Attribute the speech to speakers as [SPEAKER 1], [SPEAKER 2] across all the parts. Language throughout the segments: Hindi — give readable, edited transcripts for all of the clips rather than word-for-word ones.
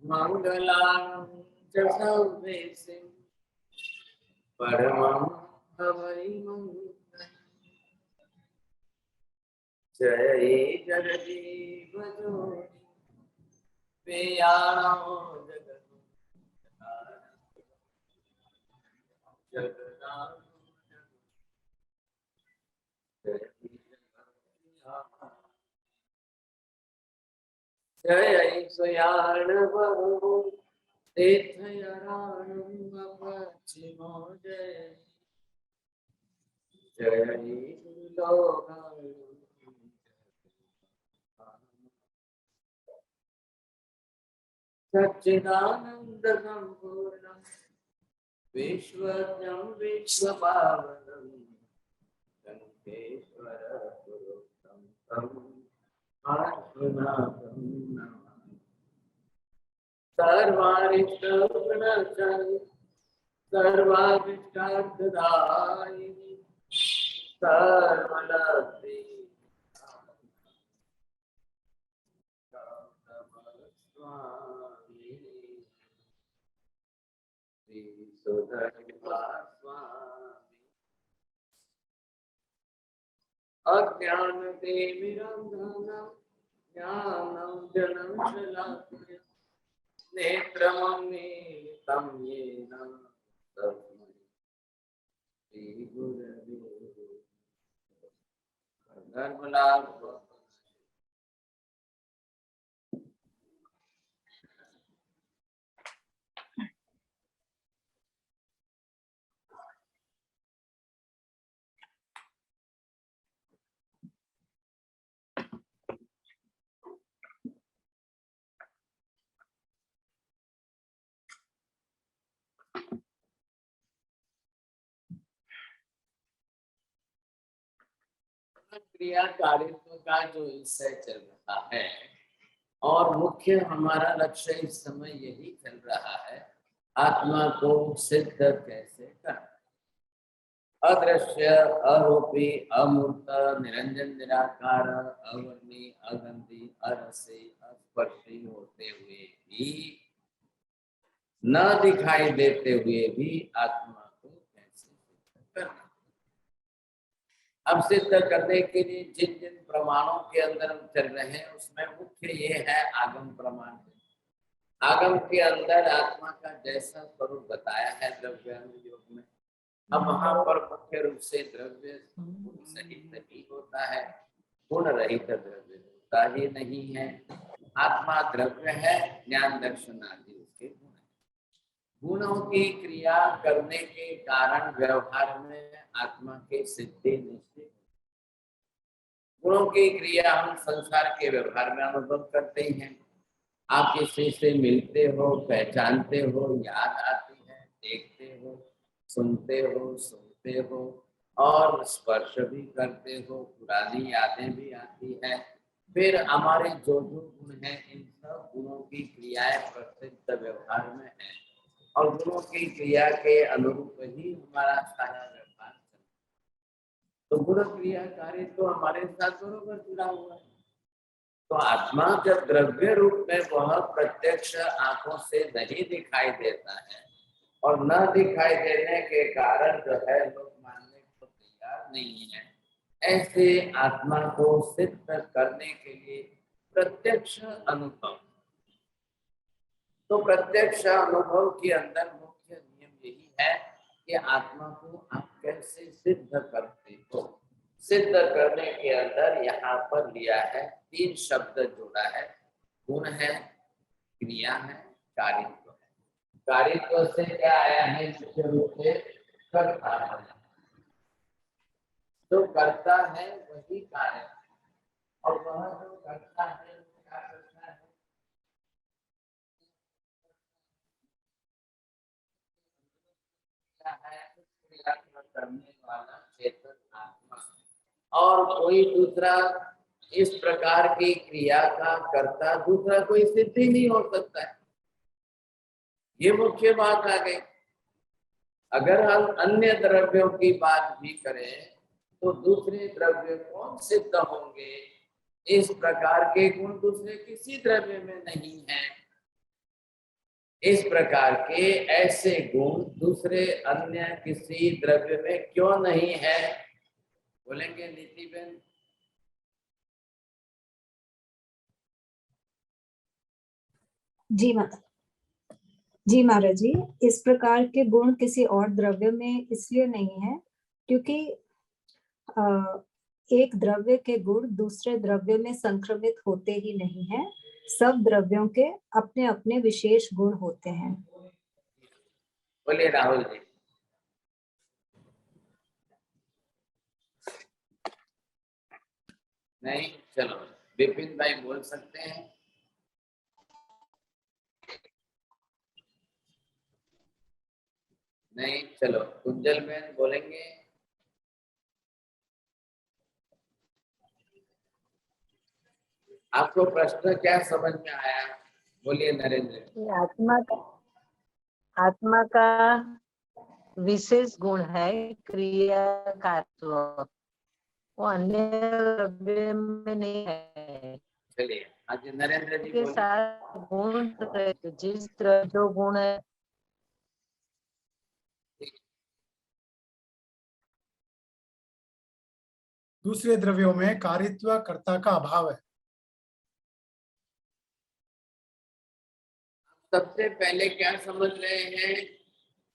[SPEAKER 1] मंगलां च सर्वेषु परमं हवै मंगलम् जय जगदीश प्रियाणो जय स्वयाणवो तीर्थयाराणं पश्चिमो जय जय सच्चिदानंद संपूर्ण विश्वज्ञं विश्वपावनं गणेश्वर गुरुतं तं आत्मनाथं नमामि। सर्वारिष्टगुणचं सर्वाभिष्टार्थदायिनि सर्वलब्धि स्वामी श्री सुधर्मा स्वामी अज्ञानतिमिरन्धनं ज्ञानं जलशलाकया नेत्रमन्वितं येन तस्मै श्रीगुरवे धर्मलाभ। क्रियाकारित्व का जो विषय चल रहा है और मुख्य हमारा लक्ष्य इस समय यही चल रहा है, आत्मा को सिद्ध कैसे करना। अदृश्य, अरूपी, अमूर्त, निरंजन, निराकार, अवर्णी, अगंधी, अरसे, अस्पर्शी होते हुए भी, न दिखाई देते हुए भी आत्मा को कैसे सिद्ध करना। अब सिद्ध करने के लिए जिन जिन प्रमाणों के अंदर हम चल रहे हैं उसमें मुख्य ये है आगम प्रमाण। आगम के अंदर आत्मा का जैसा स्वरूप बताया है द्रव्यानुग योग में, अब वहां पर मुख्य रूप से द्रव्य सहित नहीं होता है, गुण रहित द्रव्य होता ही नहीं है। आत्मा द्रव्य है, ज्ञान दर्शन आदि उसके गुण है। गुणों की क्रिया करने के कारण व्यवहार में आत्मा के सिद्धि निश्चित। गुणों की क्रिया हम संसार के व्यवहार में अनुभव करते हैं। आप किसी से मिलते हो, पहचानते हो, याद आती है, देखते हो, सुनते हो, सुनते हो और स्पर्श भी करते हो, पुरानी यादें भी आती है। फिर हमारे जो जो गुण हैं इन सब गुणों की क्रियाएं प्रसिद्ध व्यवहार में है और गुणों की क्रिया के अनुरूप ही हमारा सारा व्यवहार चलता है। तो गुण क्रिया कार्य तो हमारे साथ बरोबर जुड़ा हुआ है। तो आत्मा जब द्रव्य रूप में वह प्रत्यक्ष आंखों से नहीं दिखाई देता है और न दिखाई देने के कारण जो है लोग मानने को तैयार नहीं है, ऐसे आत्मा को सिद्ध करने के लिए प्रत्यक्ष अनुभव। तो प्रत्यक्ष अनुभव के अंदर मुख्य नियम यही है कि आत्मा को आप कैसे सिद्ध करते हो। सिद्ध करने के अंदर यहाँ पर लिया है, तीन शब्द जोड़ा है, गुण है, क्रिया है, कारित्व है। कारित्व से क्या आया है, मुख्य रूप से कर्ता है। जो कर्ता है वही कार्य और वह जो करता है वो क्या करता है, क्रिया करने वाला चेतन आत्मा। और कोई दूसरा इस प्रकार की क्रिया का कर्ता दूसरा कोई सिद्ध ही नहीं हो सकता है। ये मुख्य बात आ गई। अगर हम अन्य द्रव्यों की बात भी करें तो दूसरे द्रव्य कौन सिद्ध होंगे? इस प्रकार के गुण दूसरे किसी द्रव्य में नहीं है। इस प्रकार के ऐसे गुण दूसरे अन्य किसी द्रव्य में क्यों नहीं है? बोलेंगे नीति बेन?
[SPEAKER 2] जी जी महाराज जी, इस प्रकार के गुण किसी और द्रव्य में इसलिए नहीं है क्योंकि एक द्रव्य के गुण दूसरे द्रव्य में संक्रमित होते ही नहीं है। सब द्रव्यों के अपने अपने विशेष गुण होते हैं।
[SPEAKER 1] बोलिए राहुल जी। नहीं, चलो विपिन भाई बोल सकते हैं। नहीं, चलो कुंजल बहन बोलेंगे। आपको प्रश्न क्या समझ में आया? बोलिए नरेंद्र।
[SPEAKER 3] आत्मा का विशेष गुण है क्रियाकारत्व, वो अन्य द्रव्य में नहीं है।
[SPEAKER 1] चलिए आज नरेंद्र जी
[SPEAKER 3] के
[SPEAKER 1] बोलिए।
[SPEAKER 3] साथ गुण जिस तरह जो गुण है
[SPEAKER 4] दूसरे द्रव्यों में कारित्व कर्ता का अभाव है।
[SPEAKER 1] सबसे पहले क्या समझ रहे हैं?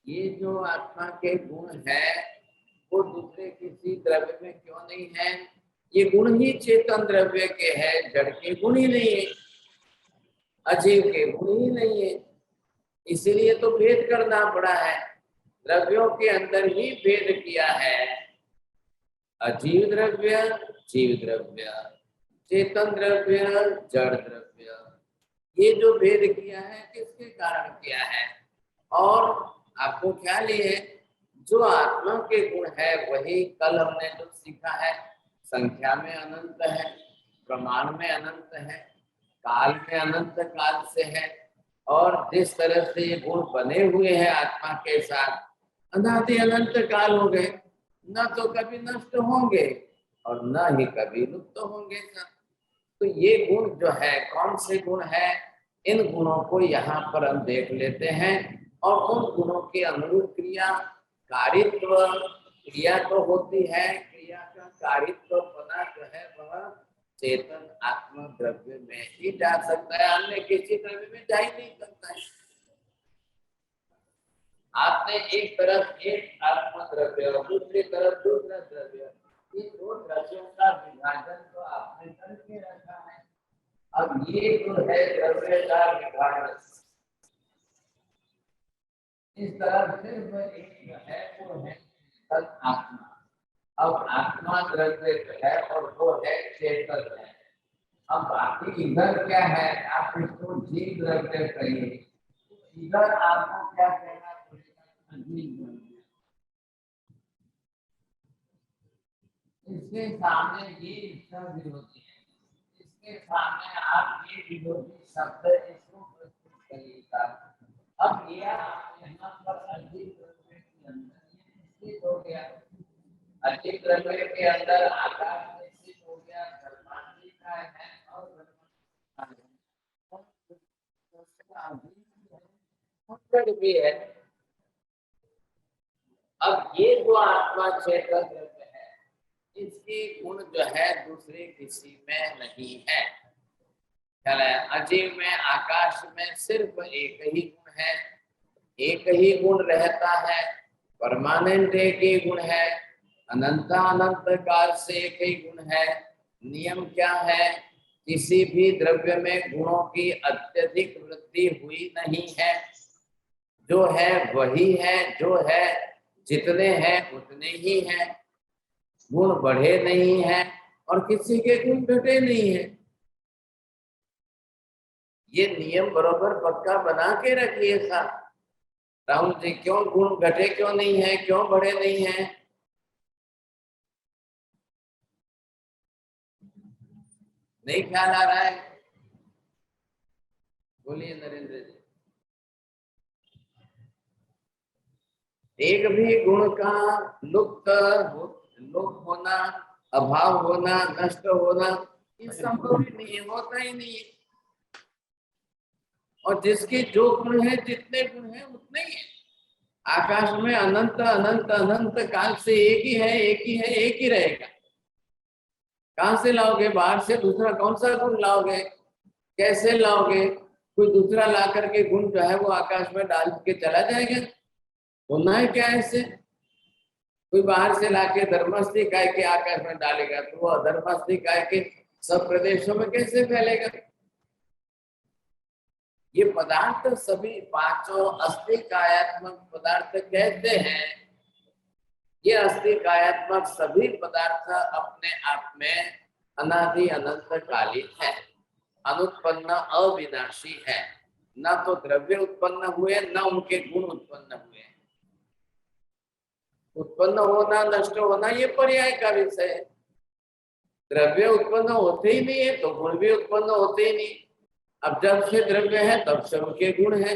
[SPEAKER 1] ये जो आत्मा के गुण है वो दूसरे किसी द्रव्य में क्यों नहीं है? ये गुण ही चेतन द्रव्य के हैं, जड़ के गुण ही नहीं है, अजीव के गुण ही नहीं है। इसीलिए तो भेद करना पड़ा है। द्रव्यों के अंदर ही भेद किया है। अजीव द्रव्य, जीव द्रव्य, चेतन द्रव्य, जड़ द्रव्य। ये जो भेद किया है किसके कारण किया है? और आपको ख्याल ये है जो आत्मा के गुण है वही कल हमने जो सीखा है, संख्या में अनंत है, प्रमाण में अनंत है, काल में अनंत काल से है। और जिस तरह से ये गुण बने हुए हैं आत्मा के साथ, अनादि अनंत काल हो गए, न तो कभी नष्ट होंगे और न ही कभी लुप्त होंगे। तो ये गुण जो है कौन से गुण है? इन गुणों को यहाँ पर हम देख लेते हैं और उन गुणों के अनुरूप क्रिया कारित्व, क्रिया तो होती है, क्रिया का कारित्व बना जो है वह चेतन आत्मा द्रव्य में ही जा सकता है, अन्य किसी द्रव्य में जा ही नहीं सकता है। आपने एक तरफ एक आत्मा द्रव्य और दूसरी तरफ दूसरा द्रव्य, इन दो द्रव्यों का विभाजन तो आपने करके रखा है। अब ये जो है द्रव्य का विभाजन इस तरह सिर्फ एक है, वो है आत्मा। अब आत्मा द्रव्य है और वो है चेतन है। अब बाकी इधर क्या है? आप इसको जीव द्रव्य कहिए, इधर आपको क्या कहना पड़ेगा? अजीव द्रव्य। इसके सामने ये इसका विरोधी है, इसके सामने आप ये विरोधी शब्द इसको प्रस्तुत करिएगा। अब ये यहाँ पर अजीव द्रव्य के अंदर ये हो गया, अजीव द्रव्य के अंदर आकाश निश्चित हो गया, ब्रह्मांड का है और भी है। अब ये जो आत्मा चेतन द्रव्य है, इसके गुण जो है दूसरे किसी में नहीं है। चले, अजीव में आकाश में सिर्फ एक ही गुण है, एक ही गुण रहता है, परमानेंट एक ही गुण है, अनंत अनंत काल से एक ही गुण है। नियम क्या है? किसी भी द्रव्य में गुणों की अत्यधिक वृद्धि हुई नहीं है। जो है वही है, जो है जितने हैं उतने ही हैं, गुण बढ़े नहीं हैं और किसी के गुण घटे नहीं है। ये नियम बरोबर पक्का बना के रखिए साहब। राहुल जी, क्यों गुण घटे क्यों नहीं है, क्यों बढ़े नहीं है? नहीं ख्याल आ रहा है? बोलिए नरेंद्र जी। एक भी गुण का लोप होना, अभाव होना, नष्ट होना ये संभव ही नहीं है, होता ही नहीं है। और जिसके जो गुण है, जितने गुण है उतने ही है। आकाश में अनंत अनंत अनंत काल से एक ही है, एक ही है, एक ही रहेगा। कहां से लाओगे? बाहर से दूसरा कौन सा गुण लाओगे? कैसे लाओगे? कोई दूसरा ला करके गुण जो है वो आकाश में डाल के चला जाएगा? होना है क्या ऐसे? कोई बाहर से लाके धर्मस्थी काय के आकाश में डालेगा तो वो धर्मस्थी काय के सब प्रदेशों में कैसे फैलेगा? ये पदार्थ सभी पांचों अस्थि कायात्मक पदार्थ कहते हैं। ये अस्थि कायात्मक सभी पदार्थ अपने आप में अनादि अनंत कालीन है, अनुत्पन्न अविनाशी है। न तो द्रव्य उत्पन्न हुए, न उनके गुण उत्पन्न हुए। उत्पन्न होना, नष्ट होना ये पर्याय का विषय है। द्रव्य उत्पन्न होते ही नहीं है तो गुण भी उत्पन्न होते ही नहीं। अब जब से द्रव्य है तब से उनके गुण है।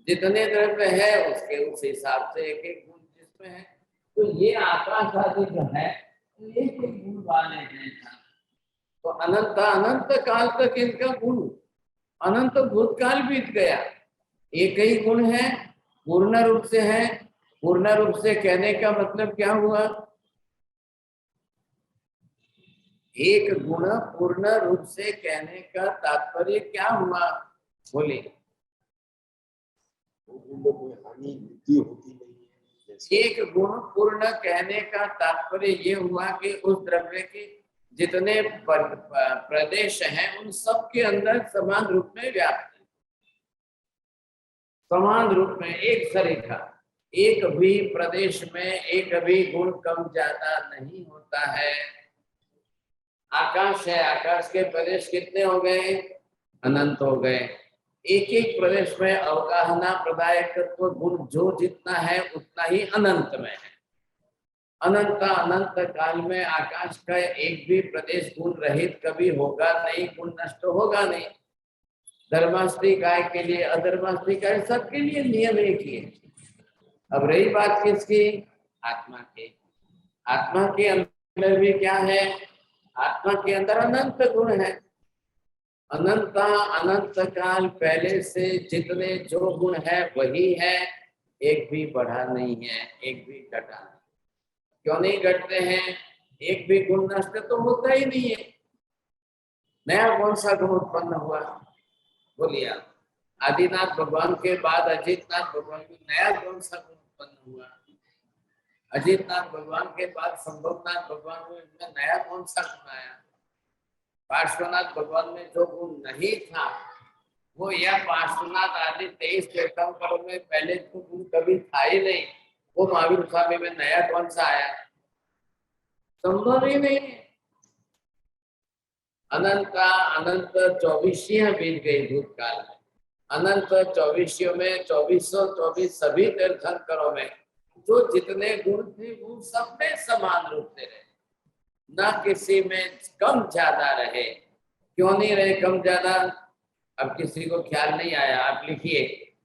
[SPEAKER 1] जितने द्रव्य है उसके उस हिसाब से एक एक गुण जिसमें है। तो ये आकाश आदि जो है एक एक गुण वाले हैं। तो अनंत अनंत काल तक इनका गुण, अनंत भूतकाल बीत गया, एक ही गुण है, पूर्ण रूप से है। पूर्ण रूप से कहने का मतलब क्या हुआ? एक गुण पूर्ण रूप से कहने का तात्पर्य क्या हुआ? बोले।
[SPEAKER 5] हानि वृद्धि होती नहीं है।
[SPEAKER 1] एक गुण पूर्ण कहने का तात्पर्य ये हुआ कि उस द्रव्य के जितने प्रदेश हैं उन सब के अंदर समान रूप में व्याप्त है, समान रूप में एक सरीखा। एक भी प्रदेश में एक भी गुण कम ज्यादा नहीं होता है। आकाश है, आकाश के प्रदेश कितने हो गए? अनंत हो गए। एक एक प्रदेश में अवगाहना प्रदायकत्व गुण जो जितना है उतना ही अनंत में है। अनंत अनंत काल में आकाश का एक भी प्रदेश गुण रहित कभी होगा नहीं, गुण नष्ट होगा नहीं। धर्मास्त्री काय के लिए, अधर्मास्त्री काय सबके लिए नियम एक ही है। अब रही बात किसकी? आत्मा के। आत्मा के अंदर भी क्या है? आत्मा के अंदर अनंत गुण है। अनंत अनंत काल पहले से जितने जो गुण है वही है, एक भी बढ़ा नहीं है, एक भी घटा नहीं। क्यों नहीं घटते हैं? एक भी गुण नष्ट तो होता ही नहीं है। नया कौन सा गुण उत्पन्न हुआ? बोलिए आप। आदिनाथ भगवान के बाद अजितनाथ भगवान में नया कौन सा गुण उत्पन्न हुआ? अजितनाथ भगवान के बाद संभवनाथ भगवान में नया कौन सा गुण आया? पार्श्वनाथ भगवान में जो गुण नहीं था वो यह पार्श्वनाथ आदि 23 तीर्थंकरों में पहले तो गुण कभी था ही नहीं, वो महावीर स्वामी में नया कौन सा आया? संभव ही नहीं है। अनंत अनंत 24 बीत गई भूतकाल में। अनंत 24 में 2424 सभी तीर्थंकरों में जो जितने गुण थे वो सब में समान रूप से रहे, ना किसी में कम ज्यादा रहे। क्यों नहीं रहे कम ज्यादा? अब किसी को ख्याल नहीं आया, आप लिखिए।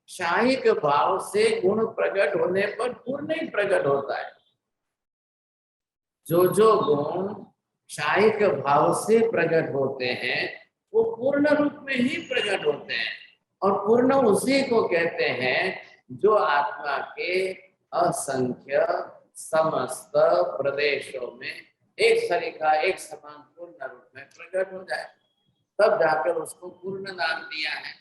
[SPEAKER 1] शाहिक भाव से गुण प्रकट होने पर पूर्ण ही प्रकट होता है। जो जो गुण शाहिक भाव से प्रकट होते हैं वो पूर्ण रूप में ही प्रकट होते हैं। और पूर्ण उसी को कहते हैं जो आत्मा के असंख्य समस्त प्रदेशों में एक सरीखा एक समान पूर्ण रूप में प्रकट हो जाए, तब जाकर उसको पूर्ण नाम दिया है।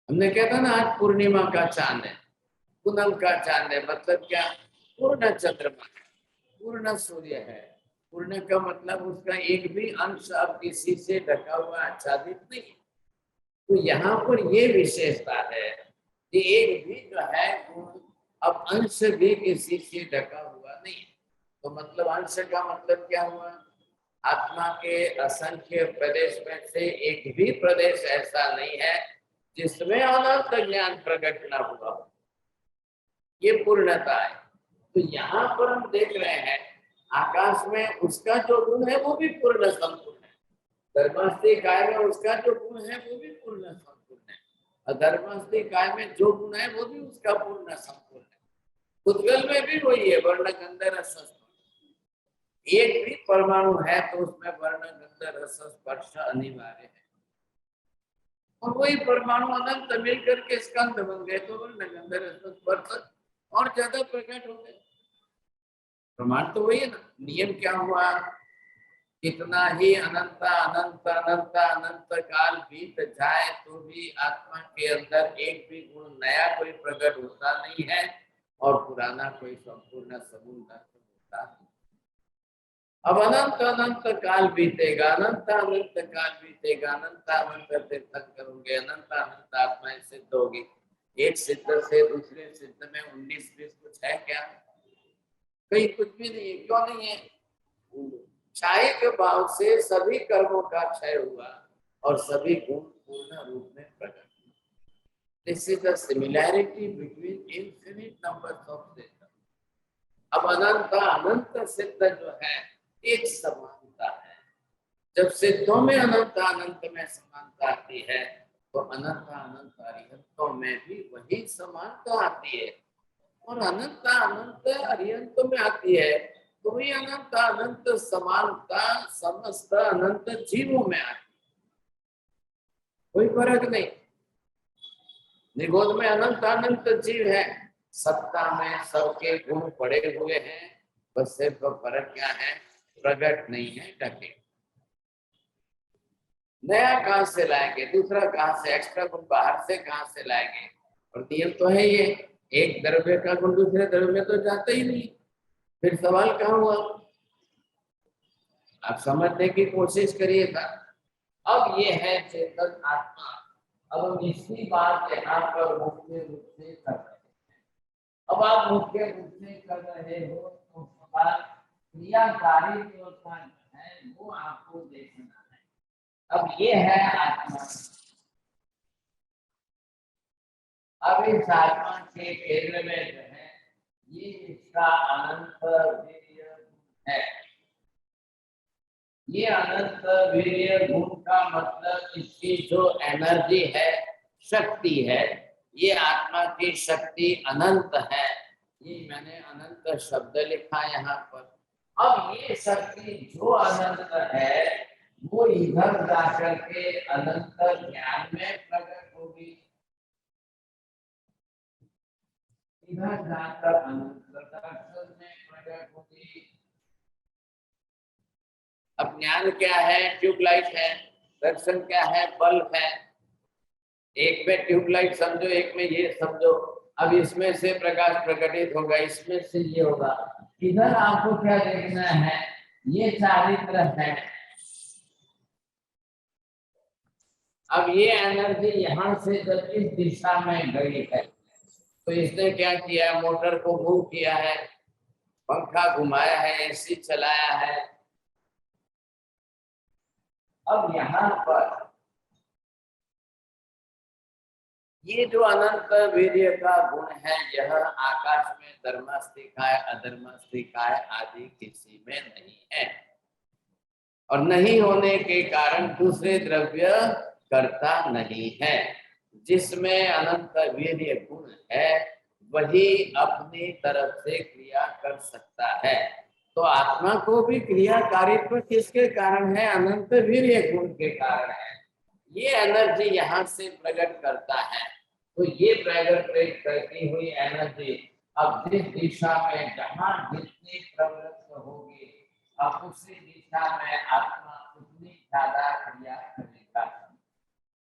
[SPEAKER 1] हमने कहा था ना आज पूर्णिमा का चांद है, पूनम का चांद है, मतलब क्या? पूर्ण चंद्रमा है, पूर्ण सूर्य है। पूर्ण का मतलब उसका एक भी अंश अब किसी से ढका हुआ आच्छादित नहीं। तो यहाँ पर ये विशेषता है कि एक भी जो है गुण अब अंश भी किसी से ढका हुआ नहीं। तो मतलब अंश का मतलब क्या हुआ? आत्मा के असंख्य प्रदेश में से एक भी प्रदेश ऐसा नहीं है जिसमें अनंत ज्ञान प्रकट न हुआ। ये पूर्णता है। तो यहाँ पर हम देख रहे हैं आकाश में उसका जो गुण है वो भी पूर्ण संपूर्ण है। धर्मास्त्री काय में उसका जो गुण है वो भी पूर्ण संपूर्ण है। अधर्मास्त्री काय में जो गुण है वो भी उसका पूर्ण संपूर्ण है। उद्गल में भी वही है, वर्ण गंध रस स्पर्श। एक भी परमाणु है तो उसमें वर्ण गंध रस स्पर्श अनिवार्य है, और वही परमाणु अनंत मिलकर के स्कंद बन गए तो वर्ण गंध रस स्पर्श और ज्यादा प्रकट हो गए। प्रमाण तो वही है ना। नियम क्या हुआ, कितना ही अनंत अनंत अनंत अनंत काल बीत जाए तो भी आत्मा के अंदर एक भी गुण नया कोई प्रकट होता नहीं है, और पुराना कोई संपूर्ण समूह होता नहीं। अब अनंत अनंत काल बीतेगा, अनंत अनंत काल बीतेगा, अनंत अनंत तीर्थंकर होंगे, अनंत अनंत आत्माएं सिद्ध होगी। एक सिद्ध से दूसरे सिद्ध में 19-20 कुछ है क्या? कहीं कुछ भी नहीं है। क्यों नहीं है? क्षय के भाव से सभी कर्मों का क्षय हुआ और सभी गुण पूर्ण रूप में प्रकट हुए। This is the similarity between infinite numbers of सिद्ध। अब अनंत अनंत सिद्ध जो है एक समानता है। जब सिद्धों में अनंत अनंत में समानता आती है तो अनंत अनंत अरिहंतों में भी वही समानता आती है, और अनंत अनंत अरिहंतों में आती है तो वही अनंत अनंत समानता समस्त अनंत जीवों में आती है। कोई फर्क नहीं। निगोद में अनंत अनंत जीव है, सत्ता में सबके गुण पड़े हुए हैं, बस सिर्फ फर्क क्या है, प्रकट नहीं है, ढके। नया कहां से लाएंगे, दूसरा कहां से, एक्स्ट्रा गुण बाहर से कहां से लाएंगे? और नियम तो है ये, एक द्रव्य का गुण दूसरे द्रव्य में तो जाता ही नहीं, फिर सवाल कहाँ हुआ? आप समझने की कोशिश करिएगा। अब ये है चेतन आत्मा। अब हम इसी बात यहाँ पर मुख्य रूप से कर रहे हैं। अब आप मुख्य रूप से कर रहे हो तो सवाल क्रियाकारी जो है वो आपको देखना है। अब ये है आत्मा। अब इस आत्मा के केंद्र में जो है ये इसका अनंत वीर्य है। ये अनंत वीर्य गुण का मतलब इसकी जो एनर्जी है, शक्ति है, ये आत्मा की शक्ति अनंत है। ये मैंने अनंत शब्द लिखा यहाँ पर। अब ये शक्ति जो अनंत है वो इधर जाकर के अनंत ज्ञान में प्रकट होगी, इधर जाकर अनंत दर्शन में प्रकट होगी। अब ज्ञान क्या है? ट्यूबलाइट है। दर्शन क्या है? बल्ब है। एक में ट्यूबलाइट समझो, एक में ये समझो। अब इसमें से प्रकाश प्रकटित होगा, इसमें से ये होगा। इधर आपको क्या देखना है? ये चारित्र है। अब ये एनर्जी यहाँ से जब इस दिशा में गई है तो इसने क्या किया? मोटर को मूव किया है, पंखा घुमाया है, एसी चलाया है। अब यहाँ पर ये जो अनंत वीर्य का गुण है यह आकाश में धर्मास्तिकाय अधर्मास्तिकाय आदि किसी में नहीं है, और नहीं होने के कारण दूसरे द्रव्य करता नहीं है। जिसमें अनंत वीर्य गुण है वही अपनी तरफ से क्रिया कर सकता है। तो आत्मा को भी क्रियाकारित्व किसके कारण है? अनंत वीर्य गुण के कारण है। ये एनर्जी यहाँ से प्रकट करता है, तो ये प्रकट करती हुई एनर्जी अब जिस दिशा में जहाँ जितनी प्रवृत्त होगी अब उसी दिशा में आत्मा उतनी ज्यादा क्रिया करेगा।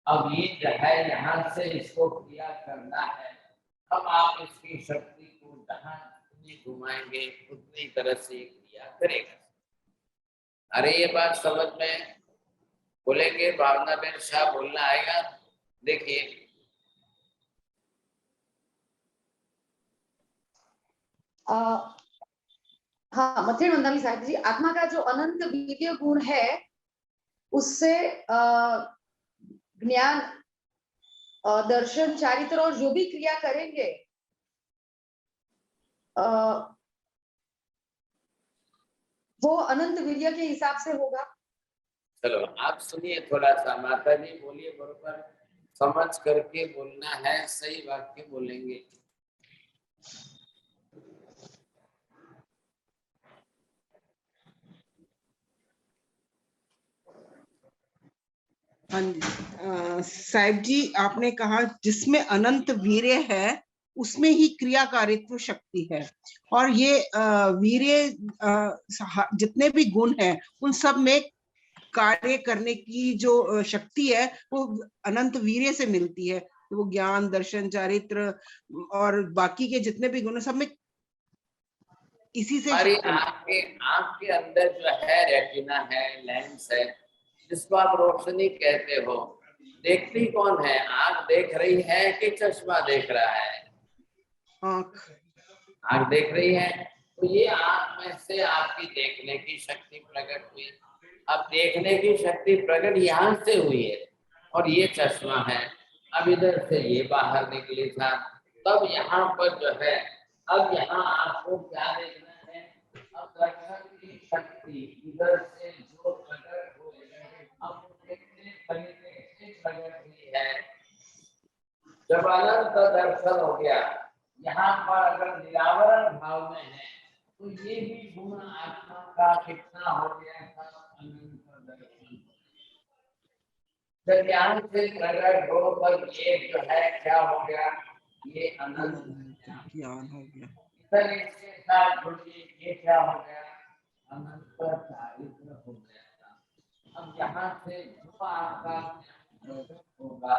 [SPEAKER 1] अब ये जो है यहाँ से इसको क्रिया करना है। अब आप इसकी शक्ति को जहाँ जितनी घुमाएंगे उतनी तरह से क्रिया करेगा। अरे ये बात समझ में बोलेंगे, भावना बेन शाह बोलना आएगा। देखिए
[SPEAKER 6] हाँ, मथेर मंदानी साहब जी, आत्मा का जो अनंत वीर्य गुण है उससे ज्ञान, दर्शन, चारित्र और जो भी क्रिया करेंगे वो अनंत वीर्य के हिसाब से होगा।
[SPEAKER 1] चलो आप सुनिए थोड़ा सा, माता जी बोलिए, बरोबर समझ करके बोलना है, सही वाक्य बोलेंगे।
[SPEAKER 7] हाँ जी, साहिब जी आपने कहा जिसमें अनंत वीर्य है उसमें ही क्रियाकारित्व शक्ति है, और ये वीर्य जितने भी गुण हैं उन सब में कार्य करने की जो शक्ति है वो अनंत वीर्य से मिलती है। तो वो ज्ञान, दर्शन, चारित्र और बाकी के जितने भी गुण हैं सब में इसी से
[SPEAKER 1] हमारी
[SPEAKER 7] शक्ति
[SPEAKER 1] आँख के अंदर जो है रेटिना है, लेंस है, जिसको आप रोशनी कहते हो, देखती कौन है? आँख देख रही है कि चश्मा देख रहा है? आँख देख रही है। तो ये आँख में से आपकी देखने की शक्ति प्रकट हुई। अब देखने की शक्ति प्रकट यहाँ से हुई है और ये चश्मा है। अब इधर से ये बाहर निकली था, तब यहाँ पर जो है, अब यहाँ आपको क्या देखना है? अब दर्शन की शक्ति इधर से जो प्रकट हुई है, अब कितने तरीके से प्रकट हुई है। जब अनंत दर्शन हो गया, यहाँ पर अगर निरावरण भाव में है तो ये भी गुण आत्मा का कितना हो गया था? अनंत दर्शन। जब ज्ञान से प्रकट हो तब ये जो है क्या हो गया? ये अनंत
[SPEAKER 7] ज्ञान हो गया।
[SPEAKER 1] इधर इसके साथ जुड़िए, ये क्या हो गया? अनंत चारित्र हो गया था। अब यहाँ से जो आपका प्रकट होगा,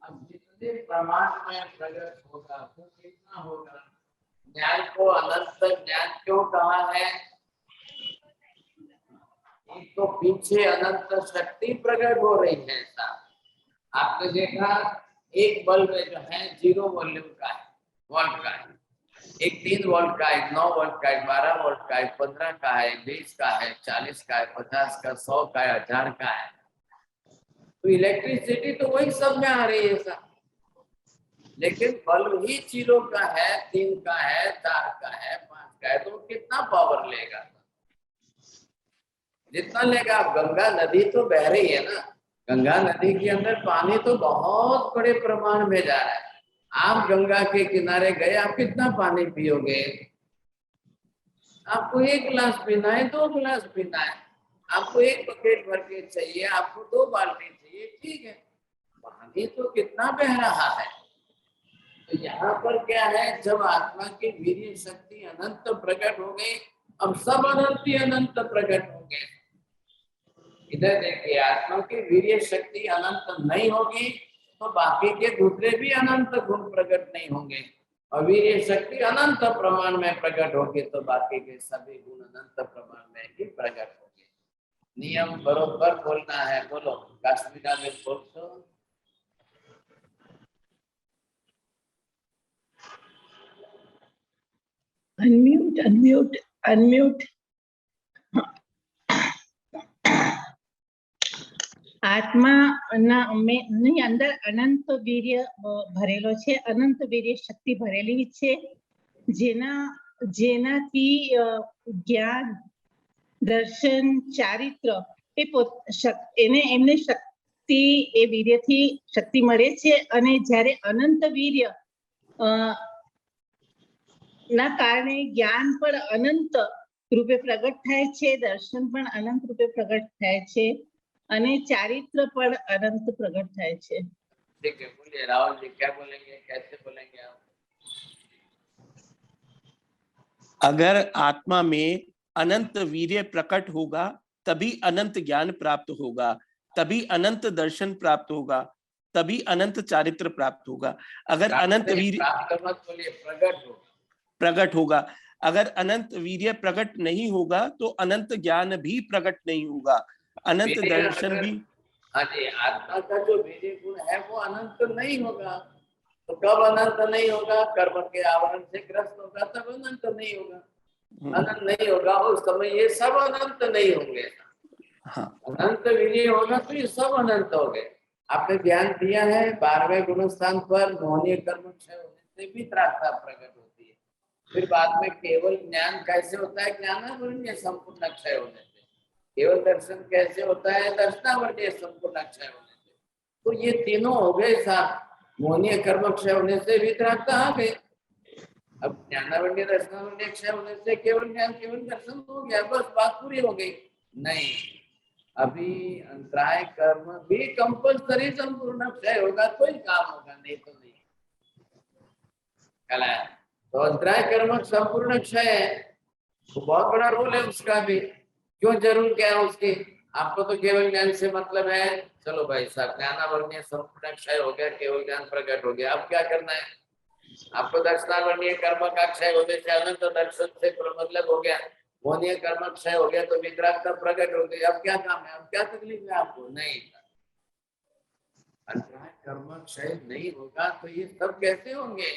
[SPEAKER 1] अब जितने प्रमाण में प्रकट होगा वो कितना होगा? न्याय को अनंत ज्ञान क्यों कहा है? एक तो पीछे अनंत शक्ति प्रकट हो रही है। आपने देखा एक बल्ब जो है 0 वॉल्यूम का है, वोल्ट का है, एक 3 वोल्ट का है, 9 वोल्ट का है, 12 वोल्ट का है, 15 का है, 20 का है, 40 का है, 50 का, 100 का है, 1000 का है। तो इलेक्ट्रिसिटी तो वही सब में आ रही है साहब, लेकिन बल्ब ही 0 का है, 3 का है, 4 का है, 5 का है, तो कितना पावर लेगा? जितना लेगा। आप गंगा नदी तो बह रही है ना, गंगा नदी के अंदर पानी तो बहुत बड़े प्रमाण में जा रहा है। आप गंगा के किनारे गए, आप कितना पानी पियोगे? आपको 1 गिलास पीना है, 2 गिलास पीना है, आपको 1 बकेट भर के चाहिए, आपको 2 बाल्टी चाहिए, ठीक है। पानी तो कितना बह रहा है। तो यहाँ पर क्या है, जब आत्मा की वीर्य शक्ति अनंत प्रकट हो गई, अब सब अनंत ही अनंत प्रकट हो गए। इधर देखिए, आत्मा की वीर्य शक्ति अनंत नहीं होगी तो बाकी के दूसरे भी अनंत गुण प्रकट नहीं होंगे, और वीर्य शक्ति अनंत प्रमाण में प्रकट होगी तो बाकी के सभी गुण अनंत प्रमाण में ही प्रकट होंगे। नियम बरोबर बोलना है। बोलो काश्मीरा में बोल तो।
[SPEAKER 8] અનમ્યુટ આત્માની અંદર અનંત વીર્ય ભરેલો છે, અનંત વીર્ય શક્તિ ભરેલી છે, જેનાથી જ્ઞાન, દર્શન, ચારિત્ર એમને શક્તિ, એ વીર્યથી શક્તિ મળે છે। અને જ્યારે અનંત વીર્ય ના કારણે જ્ઞાન પણ અનંત રૂપે પ્રગટ થાય છે, દર્શન પણ અનંત રૂપે પ્રગટ થાય છે, અને ચારિત્ર પણ અનંત પ્રગટ થાય છે।
[SPEAKER 1] ठीक है, बोलिए राहुल जी, क्या बोलेंगे, कैसे बोलेंगे आप?
[SPEAKER 9] अगर आत्मा में अनंत वीर्य प्रकट होगा तभी अनंत ज्ञान प्राप्त होगा, तभी अनंत दर्शन प्राप्त होगा, तभी अनंत चारित्र प्राप्त होगा। अगर अनंत वीर्य प्रकट होगा, अगर अनंत वीर्य प्रकट नहीं होगा तो अनंत ज्ञान भी प्रकट नहीं होगा, अनंत दर्शन भी।
[SPEAKER 1] हाँ जी, आत्मा का जो वीर्य गुण है वो अनंत नहीं होगा। तो कब अनंत नहीं होगा? कर्म के आवरण से ग्रस्त होगा तब अनंत नहीं होगा। अनंत नहीं होगा उस समय ये सब अनंत नहीं होंगे। हाँ। अनंत वीर्य होगा तो ये सब अनंत हो गए। आपने ध्यान दिया है 12वें गुण स्थान पर मोहनीय कर्म क्षय होने से भी त्रासता प्रकट होती है। फिर बाद में केवल ज्ञान कैसे होता है? ज्ञानावरणीय संपूर्ण क्षय होने से। केवल दर्शन कैसे होता है? दर्शनावरणीय संपूर्ण क्षय होने से। तो ये तीनों हो गए साथ। मोहनीय कर्म क्षय होने से भी त्रासता आ गए। अब ज्ञानावरणीय दर्शनावरणीय क्षय होने से केवल ज्ञान केवल दर्शन हो गया, बस बात पूरी हो गई। नहीं, अभी अंतराय कर्म भी कंपल्सरी संपूर्ण क्षय होगा तो ही काम होगा, नहीं तो नहीं। कल तो अंतराय कर्म संपूर्ण क्षय है, तो बहुत बड़ा रोल है उसका भी। क्यों जरूर क्या है उसकी? आपको तो केवल ज्ञान से मतलब है, चलो भाई साहब ज्ञानावरणीय संपूर्ण क्षय हो गया, केवल ज्ञान प्रकट हो गया, अब क्या करना है? आपको दर्शनावरणीय कर्म का क्षय होने से अनंत दर्शन से मतलब हो गया, मोहनीय कर्म क्षय हो गया तो वितरागता प्रकट हो गई, अब क्या काम है? अब क्या तकलीफ है आपको? नहीं, अंतराय कर्म क्षय नहीं होगा तो ये सब कैसे होंगे?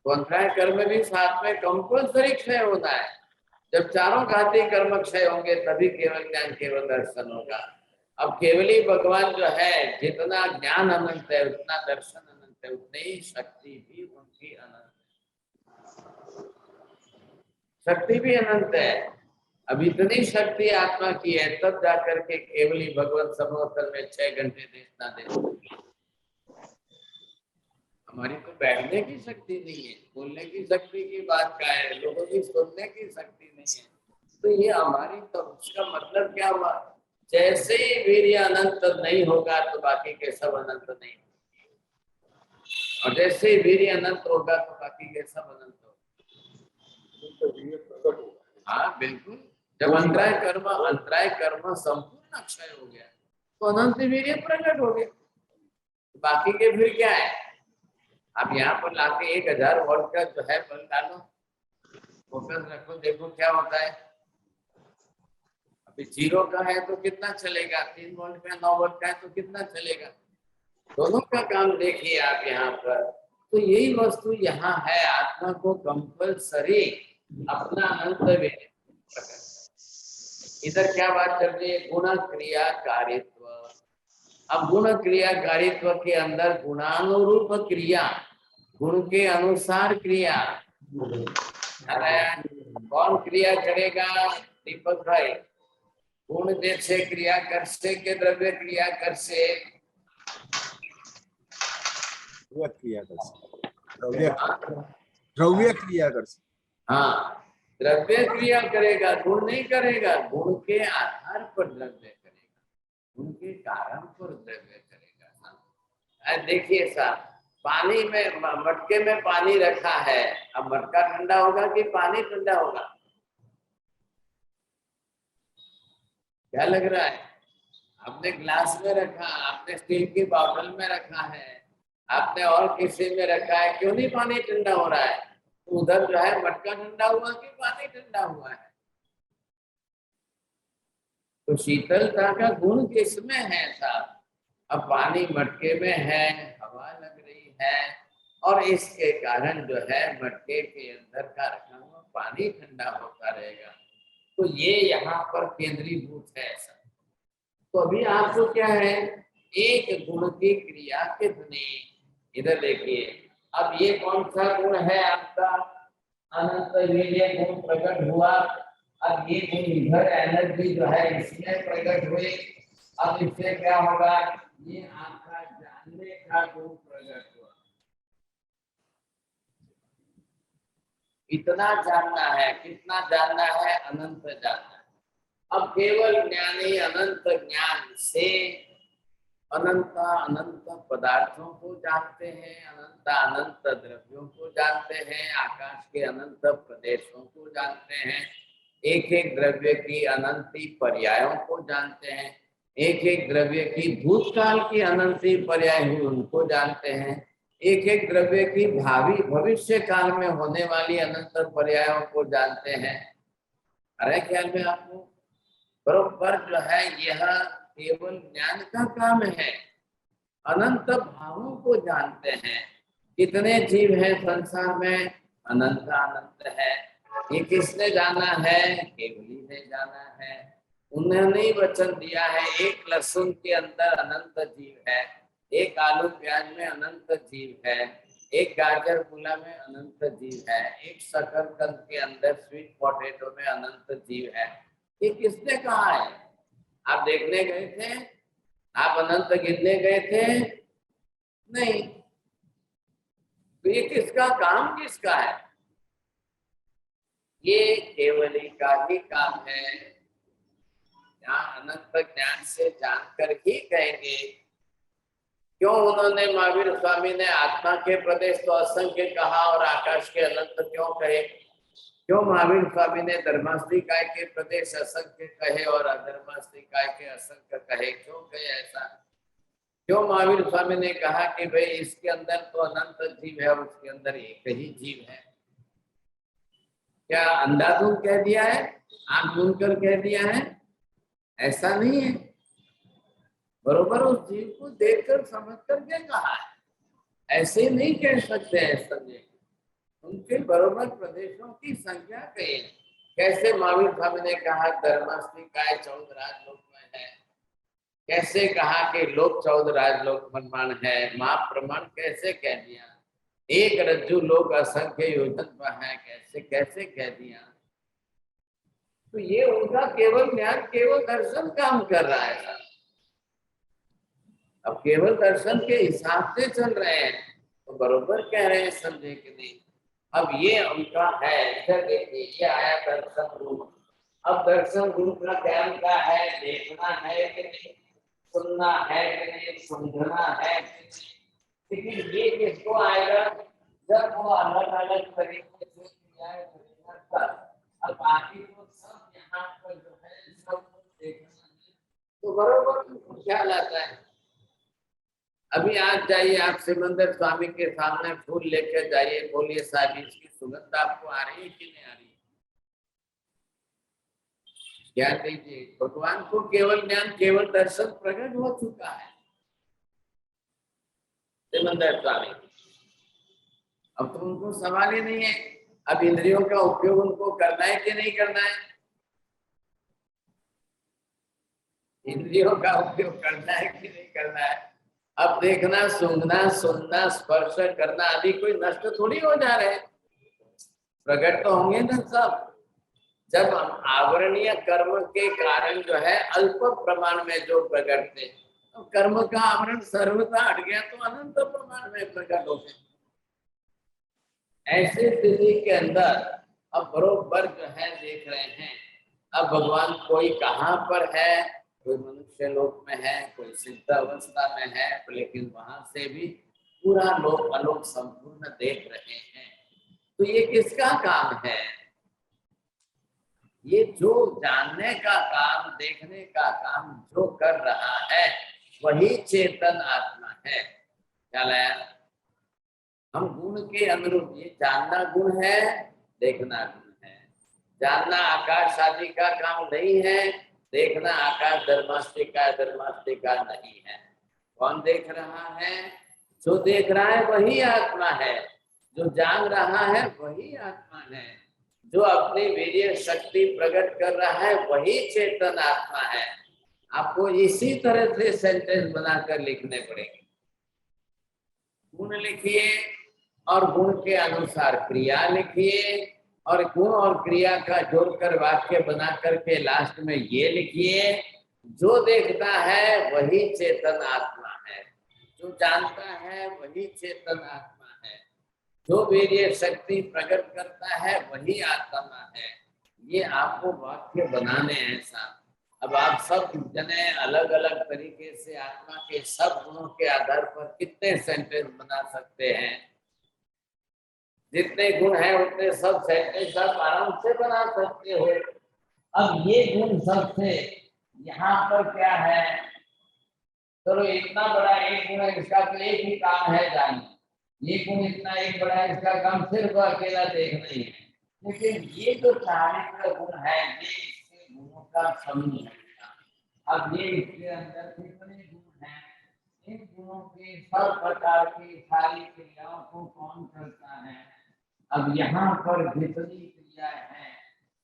[SPEAKER 1] तो अंतराय कर्म भी साथ में कंपल्सरी क्षय होना है। जब चारों घाती कर्म क्षय होंगे तभी केवल ज्ञान केवल दर्शन होगा। अब केवली भगवान जो है, जितना ज्ञान अनंत है उतना दर्शन अनंत है, उतनी ही शक्ति भी उनकी अनंत है, शक्ति भी अनंत है। अब इतनी शक्ति आत्मा की है तब जाकर के केवली भगवान समोत्तर में 6 घंटे देखना दे। हमारी तो बैठने की शक्ति नहीं है, बोलने की शक्ति की बात क्या है, लोगों की सुनने की शक्ति नहीं है। तो ये हमारी, तो उसका मतलब क्या हुआ? जैसे ही वीर्य अनंत नहीं होगा तो बाकी के सब अनंत नहीं, और जैसे ही वीर्य अनंत होगा तो बाकी के सब अनंत होगा। हाँ बिल्कुल, जब अंतराय कर्म संपूर्ण क्षय हो गया तो अनंत वीर्य प्रकट हो गया, बाकी के फिर क्या है? अब यहाँ पर लाके 1000 वोल्ट का जो है बल्ब डालो, फोकस रखो, देखो क्या होता है। अभी 0 का है तो कितना चलेगा, 3 वोल्ट का 9 वोल्ट का है तो कितना चलेगा, दोनों का काम देखिए आप यहाँ पर। तो यही वस्तु यहाँ है, आत्मा को कंपल्सरी अपना अनंत वीर्य। इधर क्या बात चल रही है? गुण क्रिया कारित्व। अब गुण क्रिया कारित्व के अंदर गुणानुरूप क्रिया, गुण के अनुसार क्रिया। कौन क्रिया करेगा? दीपक भाई, गुण जैसे क्रिया कर से के द्रव्य क्रिया कर से,
[SPEAKER 5] द्रव्य क्रिया कर से।
[SPEAKER 1] हाँ द्रव्य क्रिया करेगा, गुण नहीं करेगा। गुण के आधार पर द्रव्य करेगा, गुण के कारण पर द्रव्य करेगा। देखिए साहब, पानी में, मटके में पानी रखा है, अब मटका ठंडा होगा कि पानी ठंडा होगा? क्या लग रहा है? आपने ग्लास में रखा, आपने स्टील की बॉटल में रखा है, आपने और किसी में रखा है, क्यों नहीं पानी ठंडा हो रहा है? उधर जो है मटका ठंडा हुआ कि पानी ठंडा हुआ है? तो शीतलता का गुण किसमें है साहब? अब पानी मटके में है, हवा लग रही है, और इसके कारण जो है मटके के अंदर का रखा हुआ पानी ठंडा होता रहेगा। तो ये यहाँ पर केंद्रीभूत है ऐसा। तो अभी आपको क्या है, एक गुण की क्रिया कितनी? इधर देखिए, अब ये कौन सा गुण है आपका? अनंत वीर्य गुण प्रकट हुआ। अब ये गुण इधर एनर्जी जो है इसमें प्रकट हुई। अब इससे क्या होगा? ये आपका जानने का गुण प्रकट हुआ। इतना जानना है, कितना जानना है? अनंत जानना है। अब केवल ज्ञानी अनंत ज्ञान से अनंत अनंत पदार्थों को जानते हैं, अनंत अनंत द्रव्यों को जानते हैं, आकाश के अनंत प्रदेशों को जानते हैं, एक एक द्रव्य की अनंती पर्यायों को जानते हैं, एक एक द्रव्य की भूतकाल की अनंती पर्याय हुई उनको जानते हैं, एक एक द्रव्य की भावी भविष्य काल में होने वाली अनंत पर्यायों को जानते हैं। अरे ख्याल में आपको बरोबर जो है यह केवल ज्ञान का काम है। अनंत भावों को जानते हैं। कितने जीव हैं संसार में? अनंत अनंत है। ये किसने जाना है? केवली ने जाना है। उन्होंने ही वचन दिया है, एक लहसुन के अंदर अनंत जीव है, एक आलू प्याज में अनंत जीव है, एक गाजर मूला में अनंत जीव है, एक शकरकंद के अंदर स्वीट पोटैटो में अनंत जीव है। ये किसने कहा है? आप देखने गए थे? आप अनंत गिनने गए थे? नहीं। तो ये किसका काम, किसका है? ये केवली का ही काम है। यहाँ अनंत ज्ञान से जानकर ही कहेंगे। क्यों उन्होंने महावीर स्वामी ने आत्मा के प्रदेश तो असंख्य कहा और आकाश के अनंत क्यों कहे? क्यों महावीर स्वामी ने धर्मास्तिकाय के प्रदेश असंख्य कहे और अधर्मास्तिकाय के असंख्य कहे? क्यों कहे ऐसा? क्यों महावीर स्वामी ने कहा कि भाई इसके अंदर तो अनंत जीव है और उसके अंदर एक ही जीव है? क्या अंधाधुंध कह दिया है, आंख मूंद कर कह दिया है? ऐसा नहीं है, बरोबर उस जीव को देखकर समझ करके कहा है। ऐसे नहीं कह सकते हैं, समझे? उनके बरोबर प्रदेशों की संख्या कही है। कैसे महावीर स्वामी ने कहा धर्मास्तिकाय 14 राजलोक में है, कैसे कहा कि लोक 14 राजलोक प्रमाण है, माप प्रमाण कैसे कह दिया? एक रज्जु लोक असंख्य योजन पर है, कैसे कैसे कह दिया? तो ये उनका केवल ज्ञान, केवल दर्शन काम कर रहा है। अब केवल दर्शन के हिसाब से चल रहे हैं तो बरोबर कह रहे हैं, समझे कि नहीं? अब ये उनका है, इधर देखिए, ये आया दर्शन रूप। अब दर्शन रूप का ज्ञान क्या है? देखना है कि नहीं, सुनना है कि नहीं, समझना है कि नहीं। लेकिन ये किसको आएगा? जब वो अलग अलग तरीके से क्रियाएं करेगा। अब बाकी तो सब यहाँ पर जो है सब देखना है तो बरोबर उनको ख्याल आता है। अभी आज जाइए, आप सिमंदर स्वामी के सामने फूल लेकर जाइए, बोलिए साहब इसकी सुगंध आपको आ रही है कि नहीं आ रही? ज्ञान दीजिए। भगवान को केवल ज्ञान, केवल दर्शन प्रकट हो चुका है सिमंदर स्वामी। अब तो उनको सवाल ही नहीं है। अब इंद्रियों का उपयोग उनको करना है कि नहीं करना है? इंद्रियों का उपयोग करना है कि नहीं करना है? अब देखना, सूंघना, सुनना, स्पर्श करना आदि कोई नष्ट थोड़ी हो जा रहे हैं, प्रकट तो होंगे ना सब। जब हम आवरणीय कर्म के कारण जो है अल्प प्रमाण में जो प्रकट थे, तो कर्म का आवरण सर्वथा हट गया तो अनंत प्रमाण में प्रकट होते। ऐसे स्थिति के अंदर अब बरोबर जो है देख रहे हैं। अब भगवान कोई कहाँ पर है, कोई मनुष्य लोक में है, कोई सिद्ध अवस्था में है, लेकिन वहां से भी पूरा लोक अलोक संपूर्ण देख रहे हैं। तो ये किसका काम है? ये जो जानने का काम, देखने का काम जो कर रहा है वही चेतन आत्मा है। क्या लाया? हम गुण के अनुरूप, ये जानना गुण है, देखना गुण है। जानना आकाश आदि का काम नहीं है, देखना आकाश धर्मास्तिका धर्मास्तिका नहीं है। कौन देख रहा है? जो देख रहा है वही आत्मा है, जो जान रहा है वही आत्मा है, जो अपनी वीर्य शक्ति प्रकट कर रहा है वही चेतन आत्मा है। आपको इसी तरह से सेंटेंस बनाकर लिखने पड़ेंगे। गुण लिखिए और गुण के अनुसार क्रिया लिखिए और गुण और क्रिया का जोड़कर वाक्य बना करके लास्ट में ये लिखिए, जो देखता है वही चेतन आत्मा है, जो जानता है वही चेतन आत्मा है, जो वीर्य शक्ति प्रकट करता है वही आत्मा है। ये आपको वाक्य बनाने हैं साहब। अब आप सब जने अलग अलग तरीके से आत्मा के सब गुणों के आधार पर कितने सेंटेंस बना सकते हैं? जितने गुण हैं उतने सब सेंटेंस आप आराम से बना सकते हो। अब ये गुण सबसे यहाँ पर क्या है? चलो इतना बड़ा एक गुण है, इसका तो एक ही काम है जानना। ये गुण इतना एक बड़ा है, इसका काम सिर्फ अकेला देखना ही है। लेकिन ये जो चारित्र गुण है, ये इसके गुणों का समूह है। अब ये इसके अंदर कितने गुण हैं? इन गुणों के सब प्रकार की सारी क्रियाओं को कौन करता है? अब यहाँ पर जितनी क्रिया है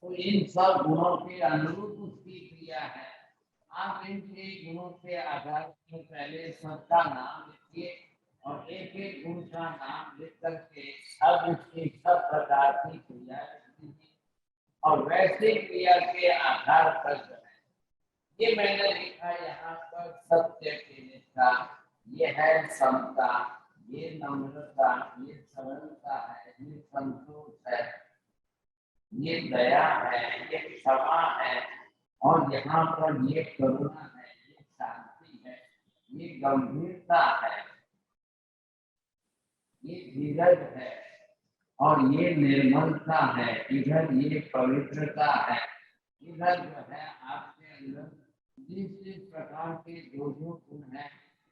[SPEAKER 1] तो इन सब गुणों के अनुरूप उसकी क्रिया है। आप इनके गुणों के आधार पर पहले सबका नाम लिखिए और एक एक गुण का नाम लिख करके अब उसकी सब प्रकार की क्रिया लिखिए और वैसे क्रिया के आधार पर ये मैंने लिखा यहाँ पर सत्य की निष्ठा, ये है समता, ये नम्रता, ये सरलता है, ये संतोष है, ये दया है, ये क्षमा है, और यहाँ पर ये करुणा है, ये शांति है, ये गंभीरता है, ये धीरज है और ये निर्मलता है, इधर ये पवित्रता है, इधर जो है आपके अंदर जिस जिस प्रकार के जो गुण है,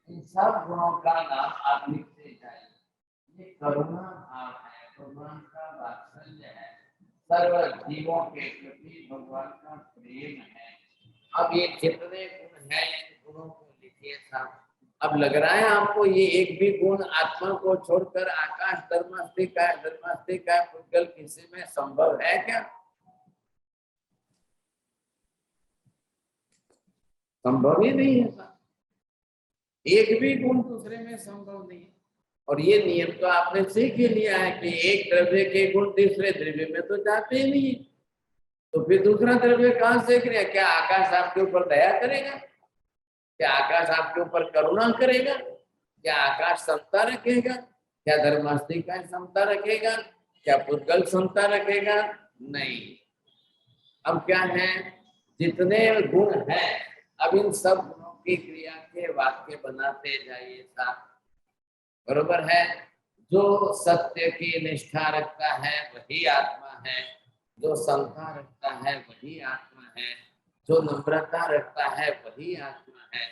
[SPEAKER 1] इन सब गुणों का नाम आप लिखते जाइए। ये करुणा भाव है, भगवान का वात्सल्य है, सर्व जीवों के प्रति भगवान का प्रेम है। अब ये जितने गुण हैं, इन गुणों को लिखिए साहब। अब लग रहा है आपको ये एक भी गुण आत्मा को छोड़कर आकाश धर्मास्तिक है, धर्मास्तिक है, पुद्गल किसी में संभव है क्या? संभव ही नहीं है साहब, एक भी गुण दूसरे में संभव नहीं है। और ये नियम तो आपने सीख ही लिया है कि एक द्रव्य के गुण दूसरे द्रव्य में तो जाते ही नहीं है, तो फिर दूसरा द्रव्य कहाँ सीख रहे हैं? क्या आकाश आपके ऊपर दया करेगा? क्या आकाश आपके ऊपर करुणा करेगा? क्या आकाश समता रखेगा? क्या धर्मास्तिका समता रखेगा? क्या पुद्गल समता रखेगा? नहीं। अब क्या है, जितने गुण हैं, अब इन सब गुणों की क्रिया के वाक्य बनाते जाइए साहब, बरोबर है। जो सत्य की निष्ठा रखता है वही आत्मा है, जो समता रखता है वही आत्मा है, जो नम्रता रखता है वही आत्मा है,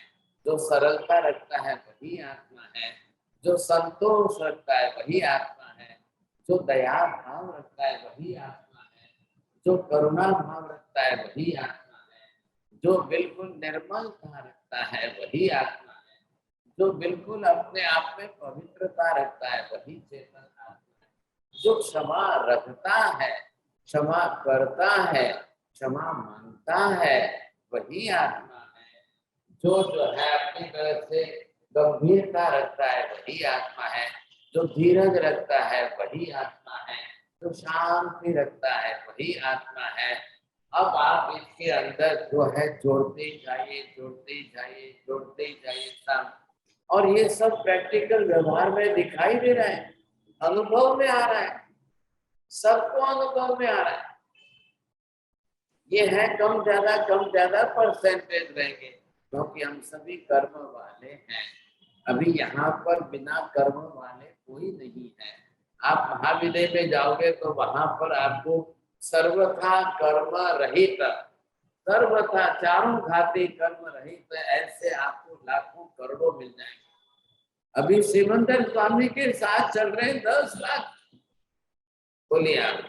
[SPEAKER 1] जो सरलता रखता है वही आत्मा है, जो संतोष रखता है वही आत्मा है, जो दया भाव रखता है वही आत्मा है, जो करुणा भाव रखता है वही आत्मा है, जो बिल्कुल निर्मलता रखता है वही आत्मा है, जो बिल्कुल अपने आप में पवित्रता रखता है वही चेतन आत्मा है, जो क्षमा रखता है, क्षमा करता है, क्षमा मांगता है वही आत्मा है, जो है अपनी तरह से गंभीरता रखता है वही आत्मा है, जो धीरज रखता है वही आत्मा है, जो शांति रखता है वही आत्मा है। अब आप इसके अंदर जो है जोड़ते जाइए, जोड़ते जाइए, जोड़ते जाइए साहब, और ये सब प्रैक्टिकल व्यवहार में दिखाई दे रहा है, अनुभव में आ रहा है, सबको अनुभव में आ रहा है। ये है कम ज्यादा परसेंटेज रहेंगे, क्योंकि हम सभी कर्म वाले हैं। अभी यहाँ पर बिना कर्म वाले कोई नहीं है। आप महाविद्यालय में जाओगे तो वहां पर आपको सर्वथा कर्म रहित, सर्वथा चारों घाती कर्म रहित ऐसे आपको लाखों करोड़ों मिल जाएंगे। अभी सिमंदर स्वामी के साथ चल रहे हैं 10 लाख, बोलिए आप,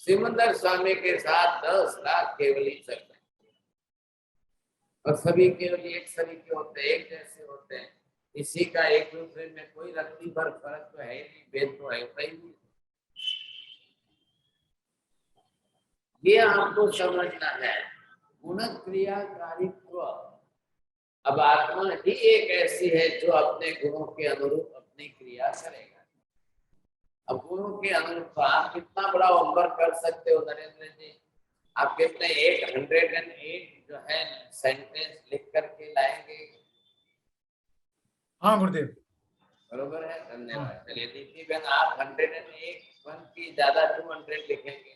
[SPEAKER 1] सिमंदर स्वामी के साथ 10 लाख केवल ही चल रहे हैं, और सभी केवल एक सरीके होते हैं, एक जैसे होते हैं। इसी का एक दूसरे में कोई रत्ती भर फर्क तो है नहीं, भेद तो है ही नहीं। ये आपको समझना है, गुण क्रियाकारित्व। अब आत्मा ही एक ऐसी है जो अपने गुणों के अनुरूप अपनी क्रिया करेगा। अब गुणों के अनुरूप आप कितना बड़ा होमवर्क कर सकते हो नरेंद्र जी? आप कितने 108 जो है सेंटेंस लिख करके लाएंगे?
[SPEAKER 4] हाँ गुरुदेव,
[SPEAKER 1] बरोबर है, धन्यवाद। चलिए दीदी बहन, आप 101 की ज्यादा 200 लिखेंगे।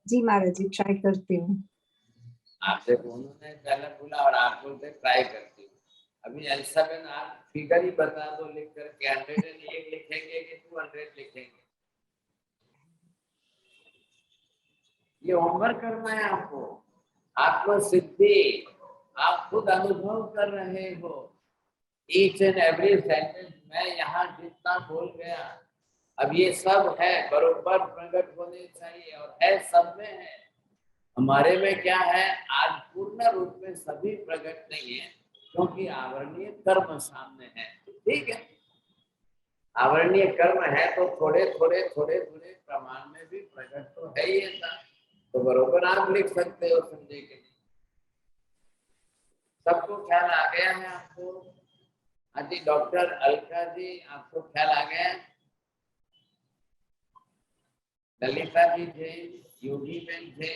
[SPEAKER 2] जी महाराज जी, ट्राई करती हूँ।
[SPEAKER 1] आपसे उन्होंने पहले बोला और आप बोलते ट्राई करती हूँ। अभी ऐसा बहन आप फिगर ही बता दो लिख करके, 101 लिखेंगे कि 200 लिखेंगे? ये होमवर्क करना है आपको। आत्म सिद्धि आप खुद अनुभव कर रहे हो। ईच एंड एवरी सेंटेंस मैं यहाँ जितना बोल गया, अब ये सब है बरोबर प्रकट होने चाहिए, और है सब में है। हमारे में क्या है, आज पूर्ण रूप में सभी प्रकट नहीं है, क्योंकि आवरणीय कर्म सामने है। ठीक है, आवरणीय कर्म है तो थोड़े थोड़े प्रमाण में भी प्रकट तो है ही ऐसा, तो बरोबर आप लिख सकते हो समझे के लिए। सबको ख्याल आ गया है आपको? हाँ जी, डॉक्टर अलका जी, आपको ख्याल आ गया? ललिता जी थे, योगी बहन थे,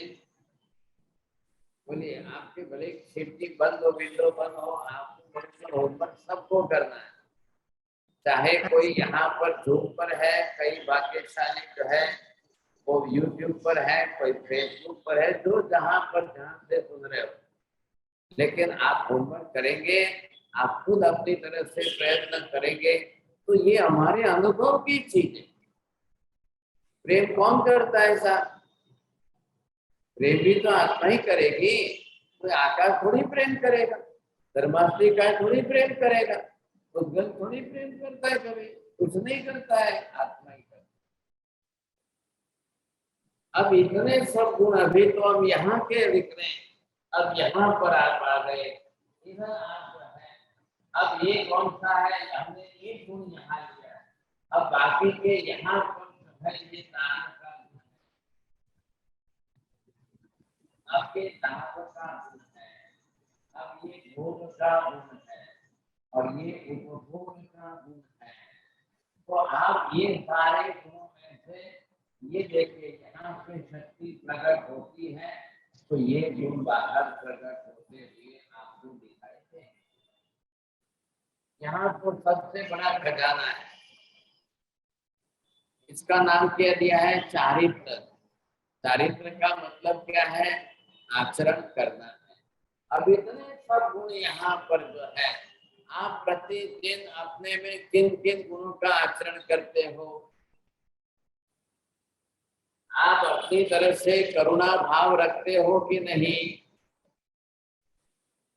[SPEAKER 1] बोलिए। आपके भले खिड़की बंद हो, विंडो बंद हो, आपको होमवर्क सबको करना है, चाहे कोई यहाँ पर जूम पर है, कई भाग्यशाली जो है वो यूट्यूब पर है, कोई फेसबुक पर है, जो जहाँ पर ध्यान से सुन रहे हो, लेकिन आप होमवर्क करेंगे, आप खुद अपनी तरफ से प्रयत्न करेंगे, तो ये हमारे अनुभव की चीज है। प्रेम कौन करता है ऐसा? प्रेम भी तो आत्मा ही करेगी, कोई आकाश थोड़ी प्रेम करेगा, धर्मास्त्री का थोड़ी प्रेम करेगा, उद्गल थोड़ी प्रेम करता है, कभी कुछ नहीं करता है, आत्मा ही करता है। अब इतने सब गुण, अभी तो हम यहाँ के दिख रहे हैं, अब यहाँ पर आप आ गए, इधर आप जो है, अब ये कौन सा है, हमने ये गुण यहाँ लिया है, अब बाकी के यहाँ पर जो है ये दान का गुण है, अब ये दान का गुण है, अब ये भोग का गुण है, और ये उपभोग का गुण है। तो आप ये सारे गुणों में से ये देखिए, यहाँ पे शक्ति प्रकट होती है, तो ये गुण बाहर प्रकट होते हुए आपको दिखाई देंगे। यहाँ तो सबसे बड़ा खजाना है, इसका नाम क्या दिया है? चारित्र। चारित्र का मतलब क्या है? आचरण करना है। अब इतने सब गुण यहाँ पर जो है, आप प्रतिदिन अपने में किन किन गुणों का आचरण करते हो? आप अपनी तरफ से करुणा भाव रखते हो कि नहीं?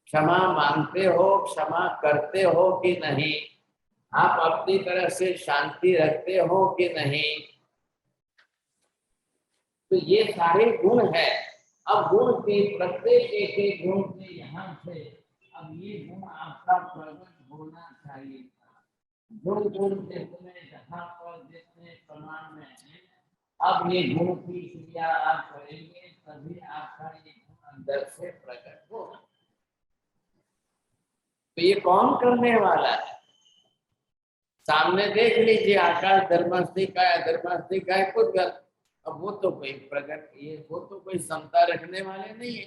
[SPEAKER 1] क्षमा मांगते हो, क्षमा करते हो कि नहीं? आप अपनी तरफ से शांति रखते हो कि नहीं? तो ये सारे गुण है। अब गुण के प्रत्येक एक गुण से यहाँ से अब ये गुण आपका प्रकट होना चाहिए था। गुण गुण जितने जहाँ पर जितने प्रमाण में है, अब ये गुण की क्रिया आप करेंगे, तभी आपका ये गुण अंदर से प्रकट होगा। तो ये कौन करने वाला है? सामने देख लीजिए, आकाश धर्मास्ती का है, धर्मास्ती का है खुद गल। अब वो तो कोई प्रकट, ये वो तो कोई समता रखने वाले नहीं है,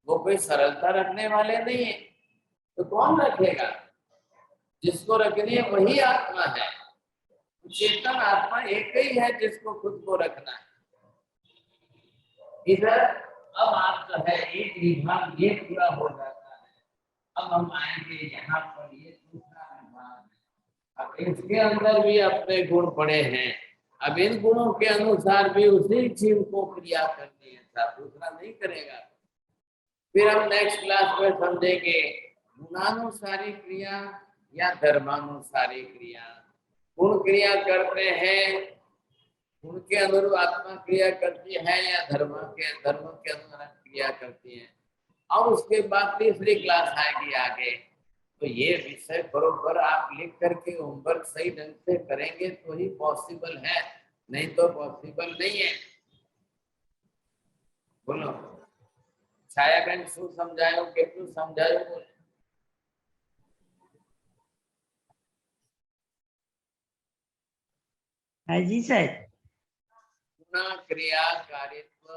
[SPEAKER 1] वो कोई सरलता रखने वाले नहीं है, तो कौन रखेगा? जिसको रखनी है वही आत्मा है। चेतन आत्मा एक ही है जिसको खुद को रखना है। इधर अब आप जो है एक विभाग ये पूरा हो जाता है, अब हम आएंगे यहाँ पर, ये दूसरा विभाग है। अब इसके अंदर भी अपने गुण पड़े हैं, अब इन गुणों के अनुसार भी उसी जीव को क्रिया करनी है, साहब दूसरा नहीं करेगा। फिर हम नेक्स्ट क्लास में समझेंगे गुणानुसारी क्रिया या धर्मानुसारी क्रिया। गुण क्रिया करते हैं, गुण के अनुरूप आत्मा क्रिया करती है, या धर्म के अनुसार क्रिया करती है। और उसके बाद तीसरी क्लास आएगी आगे, तो ये विषय बरोबर आप लिख करके होमवर्क सही ढंग से करेंगे तो ही पॉसिबल है, नहीं तो पॉसिबल नहीं है। बोलो छायाबेन, शू समझायो, કેટલું સમજાયો? બોલો।
[SPEAKER 3] हाँ जी सर।
[SPEAKER 1] गुण क्रिया कार्यत्व,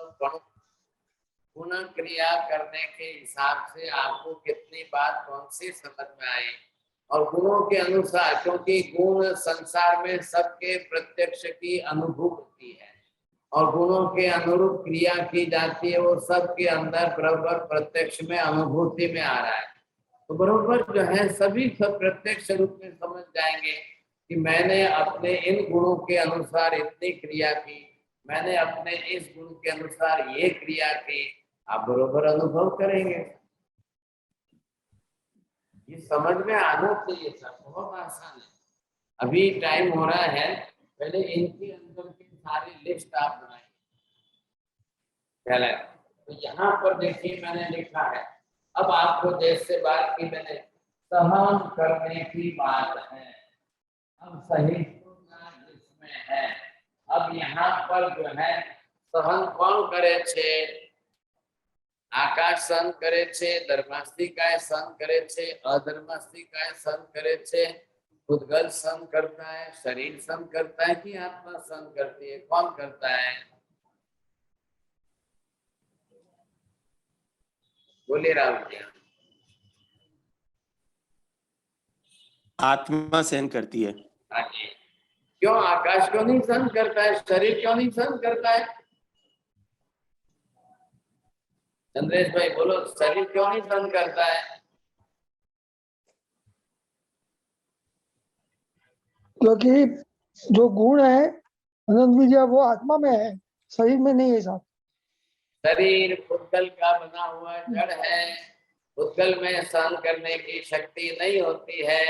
[SPEAKER 1] गुण क्रिया करने के हिसाब से आपको कितनी बात कौन सी समझ में आई, और गुणों के अनुसार, क्योंकि गुण संसार में सबके प्रत्यक्ष की अनुभूति है, और गुणों के अनुरूप क्रिया की जाती है, वो सबके अंदर बराबर प्रत्यक्ष में अनुभूति में आ रहा है। तो बराबर जो है सभी सब प्रत्यक्ष रूप में समझ जाएंगे कि मैंने अपने इन गुणों के अनुसार इतनी क्रिया की, मैंने अपने इस गुण के अनुसार ये क्रिया की, आप बराबर अनुभव करेंगे। ये समझ में आना चाहिए सर, बहुत आसान है। अभी टाइम हो रहा है, पहले इनके अंदर की सारी लिस्ट आप बनाइए पहले। तो यहाँ पर देखिए मैंने लिखा है, अब आपको जैसे बात की मैंने, सहन करने की बात है, अब सहिष्णुता जिसमें है। अब यहाँ पर जो है सहन कौन करे छे? आकाश सहन करे छे, धर्मास्तिकाए सहन करे छे, अधर्मास्तिकाए सहन करे छे, उद्गल सहन करता है, शरीर सहन करता है कि आत्मा सहन करती है? कौन करता है? बोलिए राहुल जी।
[SPEAKER 9] आत्मा सहन करती है।
[SPEAKER 1] हाँ जी। क्यों आकाश क्यों नहीं सहन करता है, शरीर क्यों नहीं सहन करता है? चंद्रेश भाई बोलो, शरीर क्यों नहीं सहन करता है?
[SPEAKER 10] क्योंकि जो गुण है अनंत विजय वो आत्मा में है, शरीर में नहीं है साहब।
[SPEAKER 1] शरीर भूतगल का बना हुआ जड़ है, भूतगल में सहन करने की शक्ति नहीं होती है,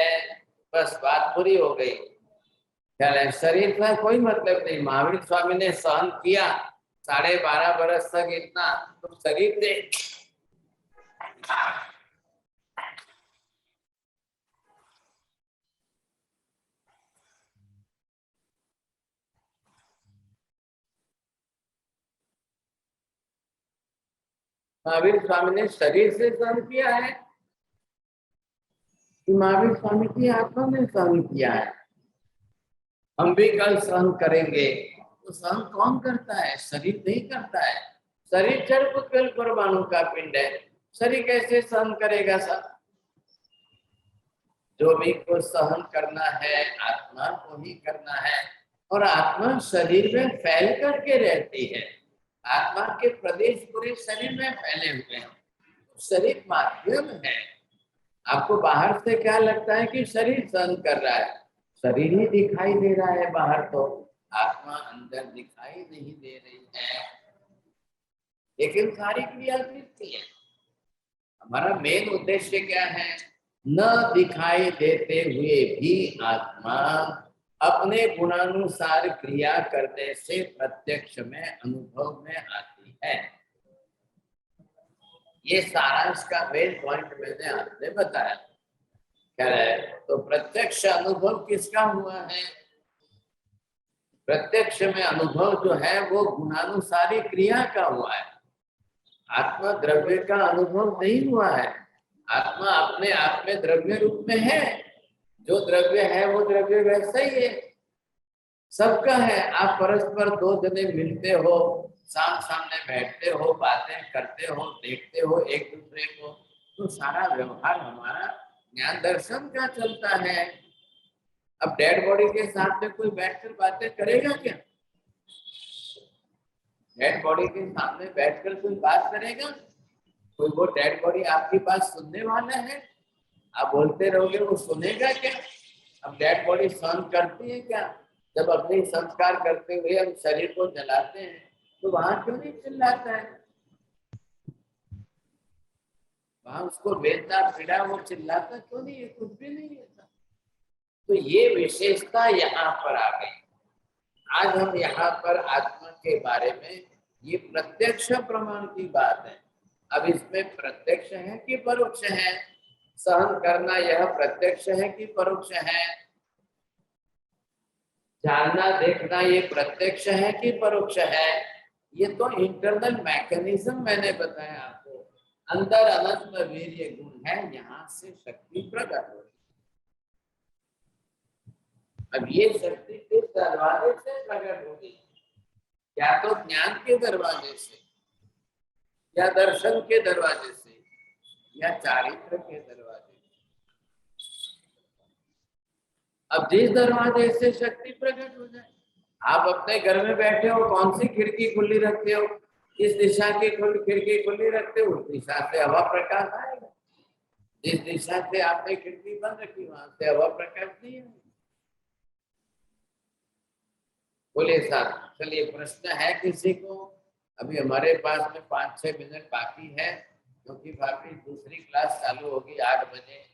[SPEAKER 1] बस बात पूरी हो गई। क्या है, शरीर का कोई मतलब नहीं। महावीर स्वामी ने सहन किया 12.5 बरस तक इतना, तो शरीर से महावीर स्वामी ने शरीर से सहन किया है कि महावीर स्वामी की आत्मा ने सहन किया है। हम भी कल सहन करेंगे, तो सहन कौन करता है? शरीर नहीं करता है। शरीर जड़ भूतगल परमाणु का पिंड है, शरीर कैसे सहन करेगा? सब जो भी को सहन करना है आत्मा को ही करना है, और आत्मा शरीर में फैल करके रहती है। आत्मा के प्रदेश पूरे शरीर में फैले हुए हैं, शरीर माध्यम है। आपको बाहर से क्या लगता है कि शरीर सहन कर रहा है, शरीर ही दिखाई दे रहा है बाहर, तो आत्मा अंदर दिखाई नहीं दे रही है, लेकिन सारी क्रिया करती है। हमारा मेन उद्देश्य क्या है? न दिखाई देते हुए भी आत्मा अपने गुणानुसार क्रिया करने से प्रत्यक्ष में अनुभव में आती है। ये सारांश का मेन पॉइंट मैंने आपने बताया। क्या है? तो प्रत्यक्ष अनुभव किसका हुआ है? प्रत्यक्ष में अनुभव जो है वो गुणानुसारी क्रिया का हुआ है, आत्मा द्रव्य का अनुभव नहीं हुआ है। आत्मा अपने आप में द्रव्य रूप में है, जो द्रव्य है वो द्रव्य वैसा ही है, सबका है। आप परस्पर दो जने मिलते हो, सामने बैठते हो, बातें करते हो, देखते हो एक दूसरे को, तो सारा व्यवहार हमारा ज्ञान दर्शन का चलता है। अब डेड बॉडी के साथ में कोई बैठकर बातें करेगा क्या? डेड बॉडी के सामने बैठकर कोई बात करेगा? कोई वो डेड बॉडी आपके पास सुनने वाला है? आप बोलते रहोगे, वो सुनेगा क्या? अब डेड बॉडी सहन करती है क्या? जब अपने संस्कार करते हुए हम शरीर को जलाते हैं, तो वहां क्यों नहीं चिल्लाता है? वहां उसको वेदना पीड़ा वो चिल्लाता क्यों नहीं है? कुछ भी नहीं है। तो ये विशेषता यहाँ पर आ गई। आज हम यहाँ पर आत्मा के बारे में, ये प्रत्यक्ष प्रमाण की बात है। अब इसमें प्रत्यक्ष है कि परोक्ष है? सहन करना यह प्रत्यक्ष है कि परोक्ष है? जानना देखना ये प्रत्यक्ष है कि परोक्ष है? ये तो इंटरनल मैकेनिज्म मैंने बताया आपको। अंदर अनंत वीर्य गुण है, यहाँ से शक्ति प्रकट होती है। अब ये शक्ति किस दरवाजे से प्रकट होगी? या तो ज्ञान के दरवाजे से, या दर्शन के दरवाजे से, या चारित्र के दरवाजे से। अब जिस दरवाजे से शक्ति प्रकट हो जाए, आप अपने घर में बैठे हो, कौन सी खिड़की खुली रखते हो? किस दिशा की खिड़की खुली रखते हो? उस दिशा से हवा प्रकाश आएगा। जिस दिशा से आपने खिड़की बंद रखी, वहां से हवा प्रकाश नहीं आएगा। बोले साहब, चलिए प्रश्न है किसी को? अभी हमारे पास में 5-6 मिनट बाकी है, क्योंकि भाभी दूसरी क्लास चालू होगी 8 बजे।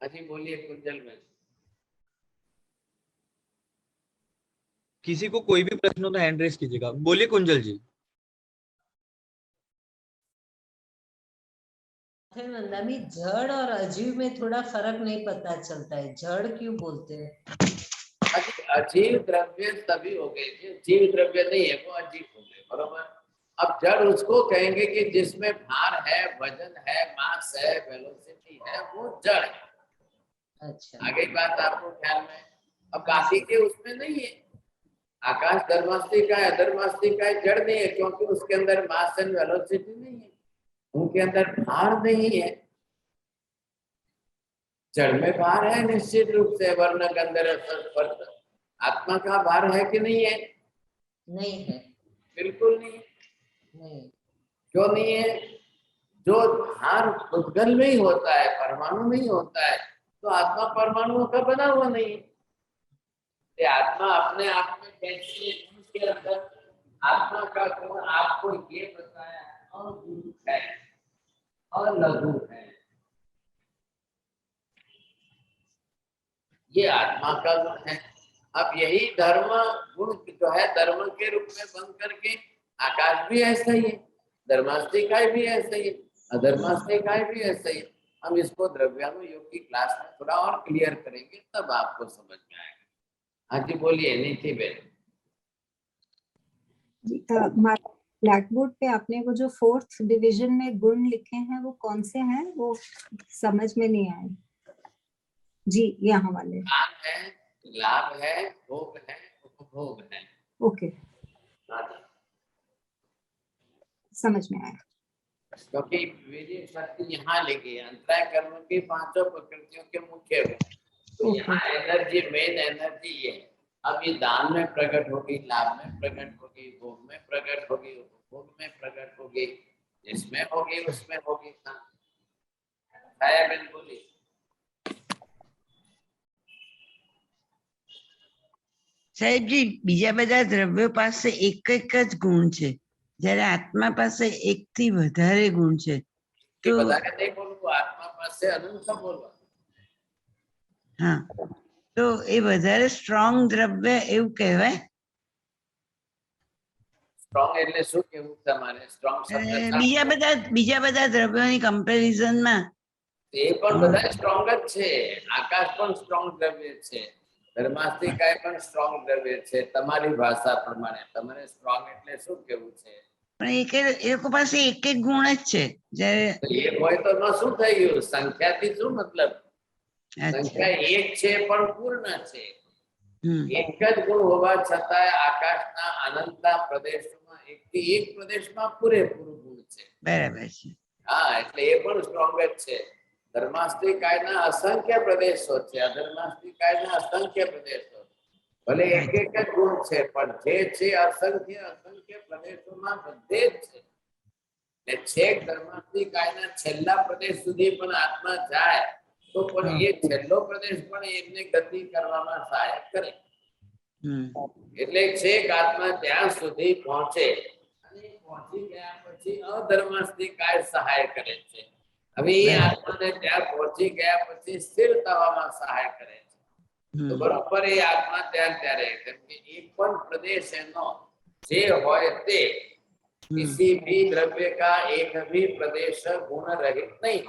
[SPEAKER 1] अजी बोलिए कुंजल में।
[SPEAKER 11] किसी को कोई भी प्रश्न हो तो हैंड रेस कीजिएगा। बोलिए कुंजल जी।
[SPEAKER 3] नंदानी, जड़ और अजीव में थोड़ा फर्क नहीं पता चलता है, जड़ क्यों बोलते हैं?
[SPEAKER 1] अजीव द्रव्य तभी हो गए, जीव द्रव्य नहीं है वो अजीव हो गए, बरोबर। अब जड़ उसको कहेंगे कि जिसमें भार है, वजन है, मास है, वेलोसिटी है, वो जड़ है।
[SPEAKER 3] अच्छा,
[SPEAKER 1] आगे बात आपको ख्याल में। अब बाकी के उसमें नहीं है। आकाश धर्मास्ती का है, धर्मास्ती का है, जड़ नहीं है, क्योंकि उसके अंदर मास एंड वेलोसिटी नहीं है, उनके अंदर भार नहीं है। जड़ में भार है निश्चित रूप से, वर्ण गंध रस स्पर्श। आत्मा का भार है कि नहीं है?
[SPEAKER 3] नहीं है,
[SPEAKER 1] बिल्कुल नहीं।
[SPEAKER 3] नहीं।
[SPEAKER 1] क्यों नहीं है? जो भार उद्गल में ही होता है, परमाणु में ही होता है, तो आत्मा परमाणुओं का बना हुआ नहीं है। ये आत्मा अपने आप में कैसे के अंदर आत्मा का गुण आपको ये बताया और गुरु है और लघु है, ये आत्मा का गुण है। अब यही धर्म गुण जो है धर्म के रूप में बन करके आकाश भी ऐसा ही है, धर्मास्तिकाय भी ऐसा ही है, अधर्मास्तिकाय भी ऐसा ही है। हम इसको द्रव्यानुयोग की क्लास में थोड़ा और क्लियर करेंगे, तब आपको समझ में आएगा। हाँ जी बोलिए नीति बेन।
[SPEAKER 2] ब्लैक बोर्ड पे आपने वो जो 4th डिवीजन में गुण लिखे हैं वो कौन से हैं, वो समझ में नहीं आए जी। यहाँ वाले
[SPEAKER 1] ज्ञान है, लाभ है, भोग है, उपभोग है।
[SPEAKER 2] ओके, समझ में आया।
[SPEAKER 1] क्योंकि वीर्य शक्ति यहाँ लिखी है, अंतराय कर्म की 5 प्रकृतियों के मुख्य गुण। तो यहाँ एनर्जी, मेन एनर्जी ये है। अब ये दान में प्रकट होगी, लाभ में प्रकट होगी, भोग में प्रकट होगी, उपभोग में प्रकट होगी, जिसमें होगी उसमें होगी। बिल्कुल।
[SPEAKER 12] સાહેબજી બીજા બધા દ્રવ્યો પાસે એક જ ગુણ છે, જ્યારે આત્મા પાસે એક થી વધારે ગુણ છે. તો
[SPEAKER 1] नहीं बोलूँ, आत्मा पास से अनंत बोलवा।
[SPEAKER 12] हाँ, तो એ વધારે સ્ટ્રોંગ દ્રવ્ય એવું કહેવાય?
[SPEAKER 1] સ્ટ્રોંગ એટલે શું કેવું તમારે? સ્ટ્રોંગ શબ્દ
[SPEAKER 12] બીજા બધા દ્રવ્યોની કમ્પેરિઝનમાં
[SPEAKER 1] એ પણ બધા સ્ટ્રોંગ જ છે. આકાશ પણ સ્ટ્રોંગ દ્રવ્ય છે, ધર્માસ્તિકાય પણ સ્ટ્રોંગ દ્રવ્ય છે. તમારી ભાષા પ્રમાણે તમારે સ્ટ્રોંગ એટલે શું કેવું છે?
[SPEAKER 12] પણ એ લોકો પાસે એક એક ગુણ જ છે. જ્યારે
[SPEAKER 1] એક હોય તો એમાં શું થઈ ગયું? સંખ્યાથી શું મતલબ? સંખ્યા એક છે પણ પૂર્ણ છે. એક જ ગુણ હોવા છતાં આકાશના અનંતના પ્રદેશમાં એકથી એક પ્રદેશમાં પૂરેપૂરું ગુણ છે.
[SPEAKER 12] બરાબર છે.
[SPEAKER 1] હા, એટલે એ પણ સ્ટ્રોંગ જ છે. ધર્માસ્તિકાયના અસંખ્ય પ્રદેશો છે, અધર્માસ્તિકાયના અસંખ્ય પ્રદેશો. ભલે એક એક જ ગુણ છે, પણ જે છે અસંખ્ય અસંખ્ય પ્રદેશોમાં બધે જ છે. ને છેક ધર્માસ્તિકાયના છેલ્લા પ્રદેશ સુધી પણ આત્મા જાય તો પણ એ છેલ્લો પ્રદેશ પણ એમને ગતિ કરવામાં સહાયક કરે. એટલે છેક આત્મા ત્યાં સુધી પહોંચે અને પહોંચી ગયા પછી અધર્માસ્તિકાય સહાય કરે છે. હવે એ આત્માને ત્યાં પહોંચી ગયા પછી સ્થિર થવામાં સહાય કરે છે. તો બરોબર એ આત્મા ત્યાં ત્યારે કેમ કે એક પણ પ્રદેશ એનો જે હોય તે किसी भी द्रव्य का एक भी प्रदेश गुण रहित नहीं।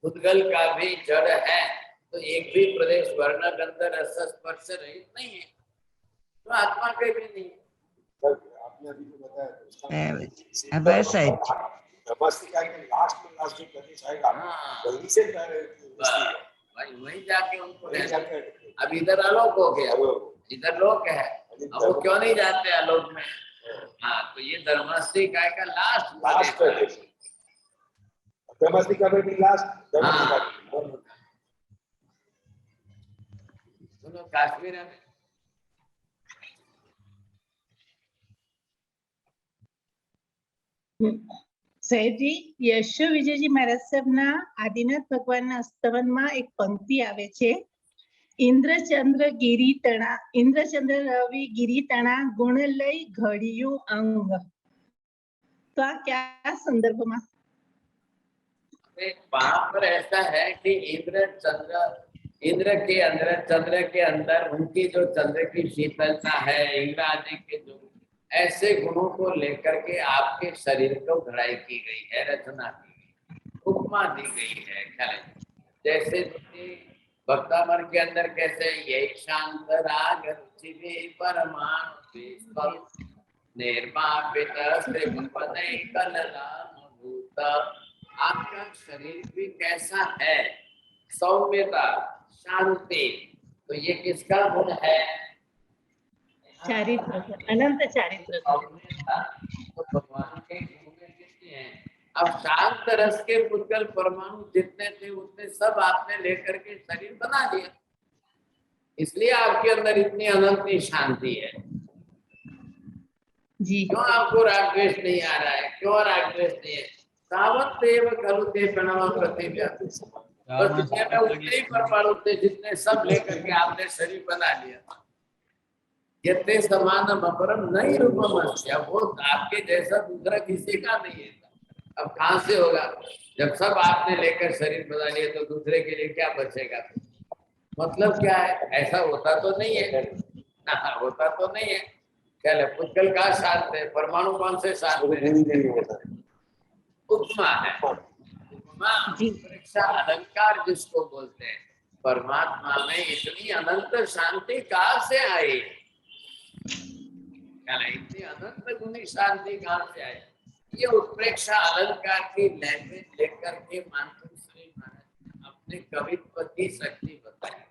[SPEAKER 1] उद्गल का भी जड़ है तो एक भी प्रदेश वर्ण गंध रस स्पर्श रहित नहीं है, तो आत्मा के भी नहीं।
[SPEAKER 5] आपने अभी जो बताया धर्मास्तिकाय के लास्ट जो प्रदेश आएगा वहीं से
[SPEAKER 1] भाई वहीं जाके उनको अब इधर आलोक हो गया, इधर लोक है, अब वो क्यों नहीं जाते आलोक में? हाँ, तो ये धर्मास्तिकाय का लास्ट प्रदेश।
[SPEAKER 5] धर्मास्तिकाय में भी लास्ट
[SPEAKER 1] सुनो काश्मीर में
[SPEAKER 8] સાહેબજી યશો વિજયજી મહારાજ સાહેબના આદિનાથ ભગવાનના અસ્તવનમાં એક પંક્તિ આવે છે, ઇન્દ્રચંદ્ર રવિ ગિરિતણા ગુણ લઈ ઘડિયું અંગ. તો આ क्या संदर्भમાં?
[SPEAKER 1] वहां पर ऐसा है कि इंद्र के अंदर चंद्र के अंदर उनकी जो चंद्र की शीतलता है, इंद्र आदि के जो ऐसे गुणों को लेकर के आपके शरीर को घड़ाई की गई है, रचना की गई, उपमा दी गई है। ख्याल जैसे भक्तामर के अंदर कैसे ये शांत राग रुचि परमाणु निर्मापित आपका शरीर भी कैसा है? सौम्यता, शांति। तो ये किसका गुण है?
[SPEAKER 8] चारित्र, अनंत चारित्र।
[SPEAKER 1] तो भगवान के गुण में कितने हैं? अब शांत रस के पुद्गल परमाणु जितने थे उतने सब आपने लेकर के शरीर बना दिया, इसलिए आपके अंदर इतनी अनंत शांति है।
[SPEAKER 8] जी
[SPEAKER 1] क्यों आपको राग द्वेष नहीं आ रहा है? क्यों राग द्वेष नहीं है? तावत्तेव खलु ते प्रणव प्रतिव्याप्ति। बस दुनिया में उतने ही परमाणु थे जितने सब लेकर के आपने शरीर बना लिया। यत्ते समानम अपरम नहीं रूपम अस्ति। वो आपके जैसा दूसरा किसी का नहीं है। अब कहाँ से होगा? जब सब आपने लेकर शरीर बना लिया तो दूसरे के लिए क्या बचेगा? मतलब क्या है? ऐसा होता तो नहीं है ना, होता तो नहीं है। क्या है? पुद्गल का शांत है, परमाणु कौन से शांत है? उपमा है। उपमा परीक्षा अलंकार जिसको बोलते हैं। परमात्मा में इतनी अनंत शांति कहाँ से आई? क्या इतनी अनंत गुणी शांति कहाँ से आई? ये उत्प्रेक्षा अलंकार की लैंग्वेज लेकर के मानसूरी महाराज अपने कवित्व की शक्ति बताई।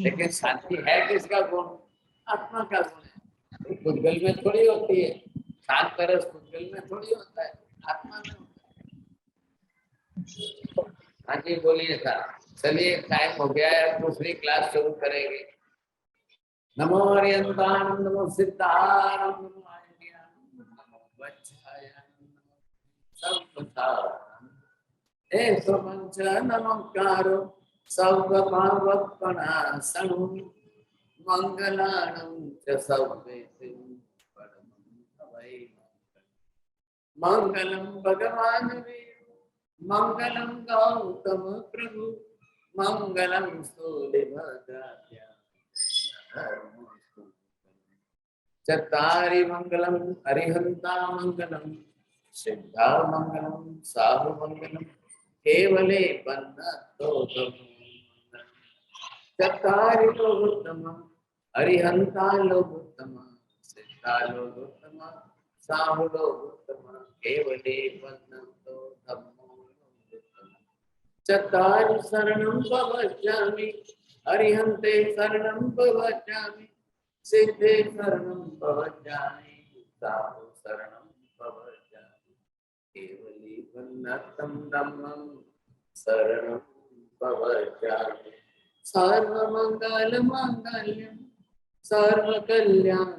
[SPEAKER 1] लेकिन शांति है किसका गुण? आत्मा का गुण है। पुद्गल में थोड़ी होती है, शांत रस पुद्गल में थोड़ी होता है, आत्मा में होता है। हाँ जी बोलिए सर। चलिए टाइम हो गया है, दूसरी क्लास शुरू करेंगे। नमो हरियंतान, नमो सिद्धार, नमो आर्यान, नमो वज्रायन, सर्वसारं हे सुमंच नमस्कारो सर्वभावपणासनं मंगलानं च सर्वेतिं परमं भवै मंगलम भगवान विष्णु मंगलम गौतम प्रभु मंगलम सूर्यभद्राभ्यां चत्तारि मंगलम अरिहंता मंगलम सिद्धा मंगलम साहु मंगलम केवले बन्नतोतम चत्तारि लोकोत्तमम् अरिहंता लोकोत्तमः सिद्धा लोकोत्तमः साहु लोकोत्तमः केवले बन्नतोतम चत्तारि शरणं भवजामि अरिहन्ते शरणं भवजामि सिद्धे शरणं भवजामि साहु शरणं भवजामि केवली बन्नतं धम्मं शरणं भवजामि सर्वमंगल मांगल्यं सर्वकल्याणकारणं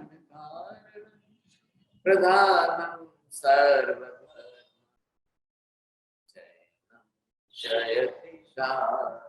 [SPEAKER 1] प्रधानं सर्वधर्म जयति शान्ति।